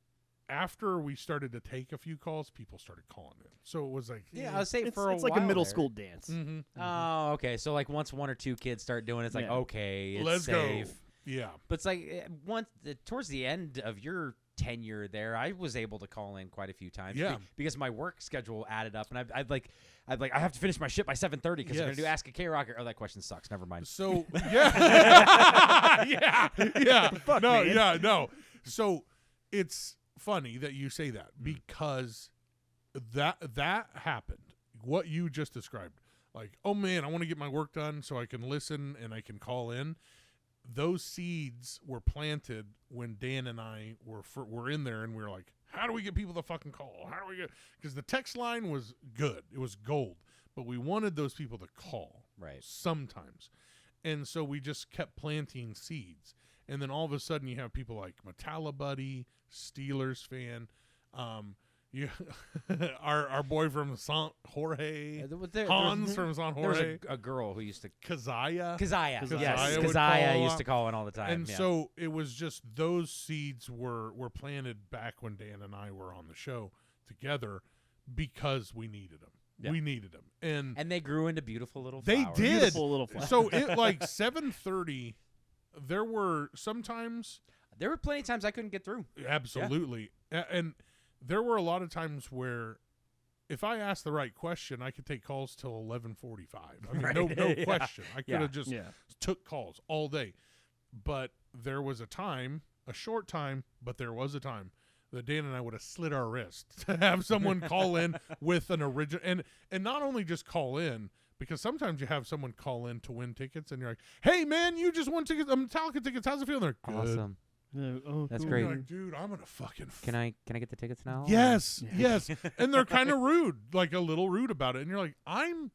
after we started to take a few calls, people started calling in. So it was like, Yeah, I was saying It's, for a it's like a while middle there. school dance. Mm-hmm. Oh, okay. So like once one or two kids start doing it, it's like Yeah. okay, it's Let's safe. go. Yeah. But it's like towards the end of your tenure there, I was able to call in quite a few times. Yeah. Because my work schedule added up, and I'd like I have to finish my ship by 7:30 because we're gonna do Yes. Ask a K Rocker. Oh, that question sucks. Never mind. So yeah, yeah. fuck, No, man? yeah, no. So it's funny that you say that because that happened. What you just described, like, oh man, I want to get my work done so I can listen and I can call in. Those seeds were planted when Dan and I were in there, and we were like, how do we get people to fucking call? How do we get? Because the text line was good, it was gold, but we wanted those people to call. Right. Sometimes. And so we just kept planting seeds. And then all of a sudden you have people like Metalla Buddy, Steelers fan, you our boy from San Jorge, Hans from San There was Jorge, a girl who used to Kazaya. Kazaya. Kazaya Yes, would Kazaya call used up. to call in all the time. And yeah. so it was just those seeds were planted back when Dan and I were on the show together because we needed them. Yeah. We needed them. And they grew into beautiful little they flowers. did. Beautiful little flower. So it like 7:30, there were sometimes There were plenty of times I couldn't get through. absolutely, and there were a lot of times where if I asked the right question, I could take calls till 11:45. I mean, Right. no Yeah. question. I could Yeah. have just Yeah. took calls all day. But there was a time, a short time, but there was a time that Dan and I would have slit our wrist to have someone call in with an original, and not only just call in, because sometimes you have someone call in to win tickets, and you're like, "Hey man, you just won tickets, Metallica tickets. How's it feel?" And they're good. Awesome. Oh, That's cool. great. You're like, dude, I'm gonna fucking. Can I get the tickets now? Yes, yes, and they're kind of rude, like a little rude about it, and you're like, I'm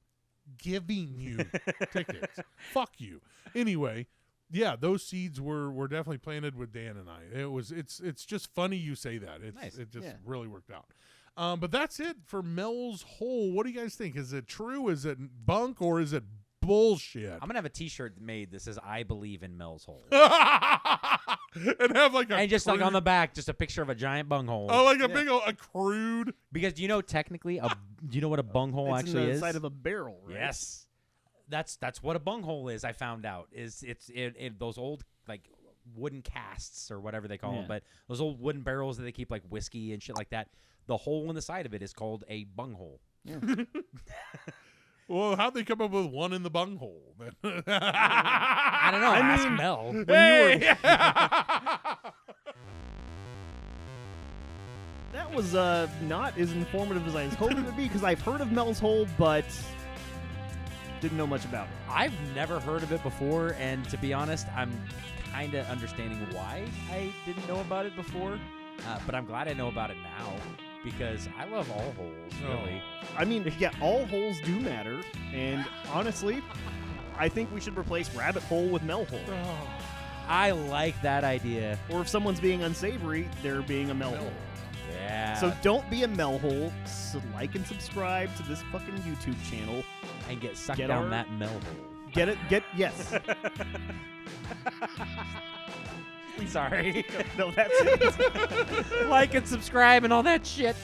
giving you tickets. Fuck you. Anyway, yeah, those seeds were definitely planted with Dan and I. It's just funny you say that. Nice. It just Yeah. really worked out. But that's it for Mel's Hole. What do you guys think? Is it true? Is it bunk or is it bullshit? I'm gonna have a T-shirt made that says "I believe in Mel's Hole," and have like a and just like on crude- the back, just a picture of a giant bunghole. oh, like a big old, a crude. Because do you know technically, do you know what a bunghole It's actually in the is? side of a barrel, right? Yes, that's what a bunghole is. I found out it's those old like wooden casts or whatever they call them, Yeah. but those old wooden barrels that they keep like whiskey and shit like that. The hole in the side of it is called a bunghole. Well, how'd they come up with one in the bunghole? I don't know. Ask Mel. Hey! That was not as informative as I was hoping it would be because I've heard of Mel's Hole, but didn't know much about it. I've never heard of it before, and to be honest, I'm kind of understanding why I didn't know about it before. But I'm glad I know about it now because I love all holes, really. I mean, yeah, all holes do matter, and honestly, I think we should replace rabbit hole with Mel hole. I like that idea. Or if someone's being unsavory, they're being a Mel hole. Yeah. So don't be a Mel hole. So like and subscribe to this fucking YouTube channel. and get sucked Get down our- that Mel hole. Get it? Yes. Sorry. No, that's it. Like and subscribe and all that shit.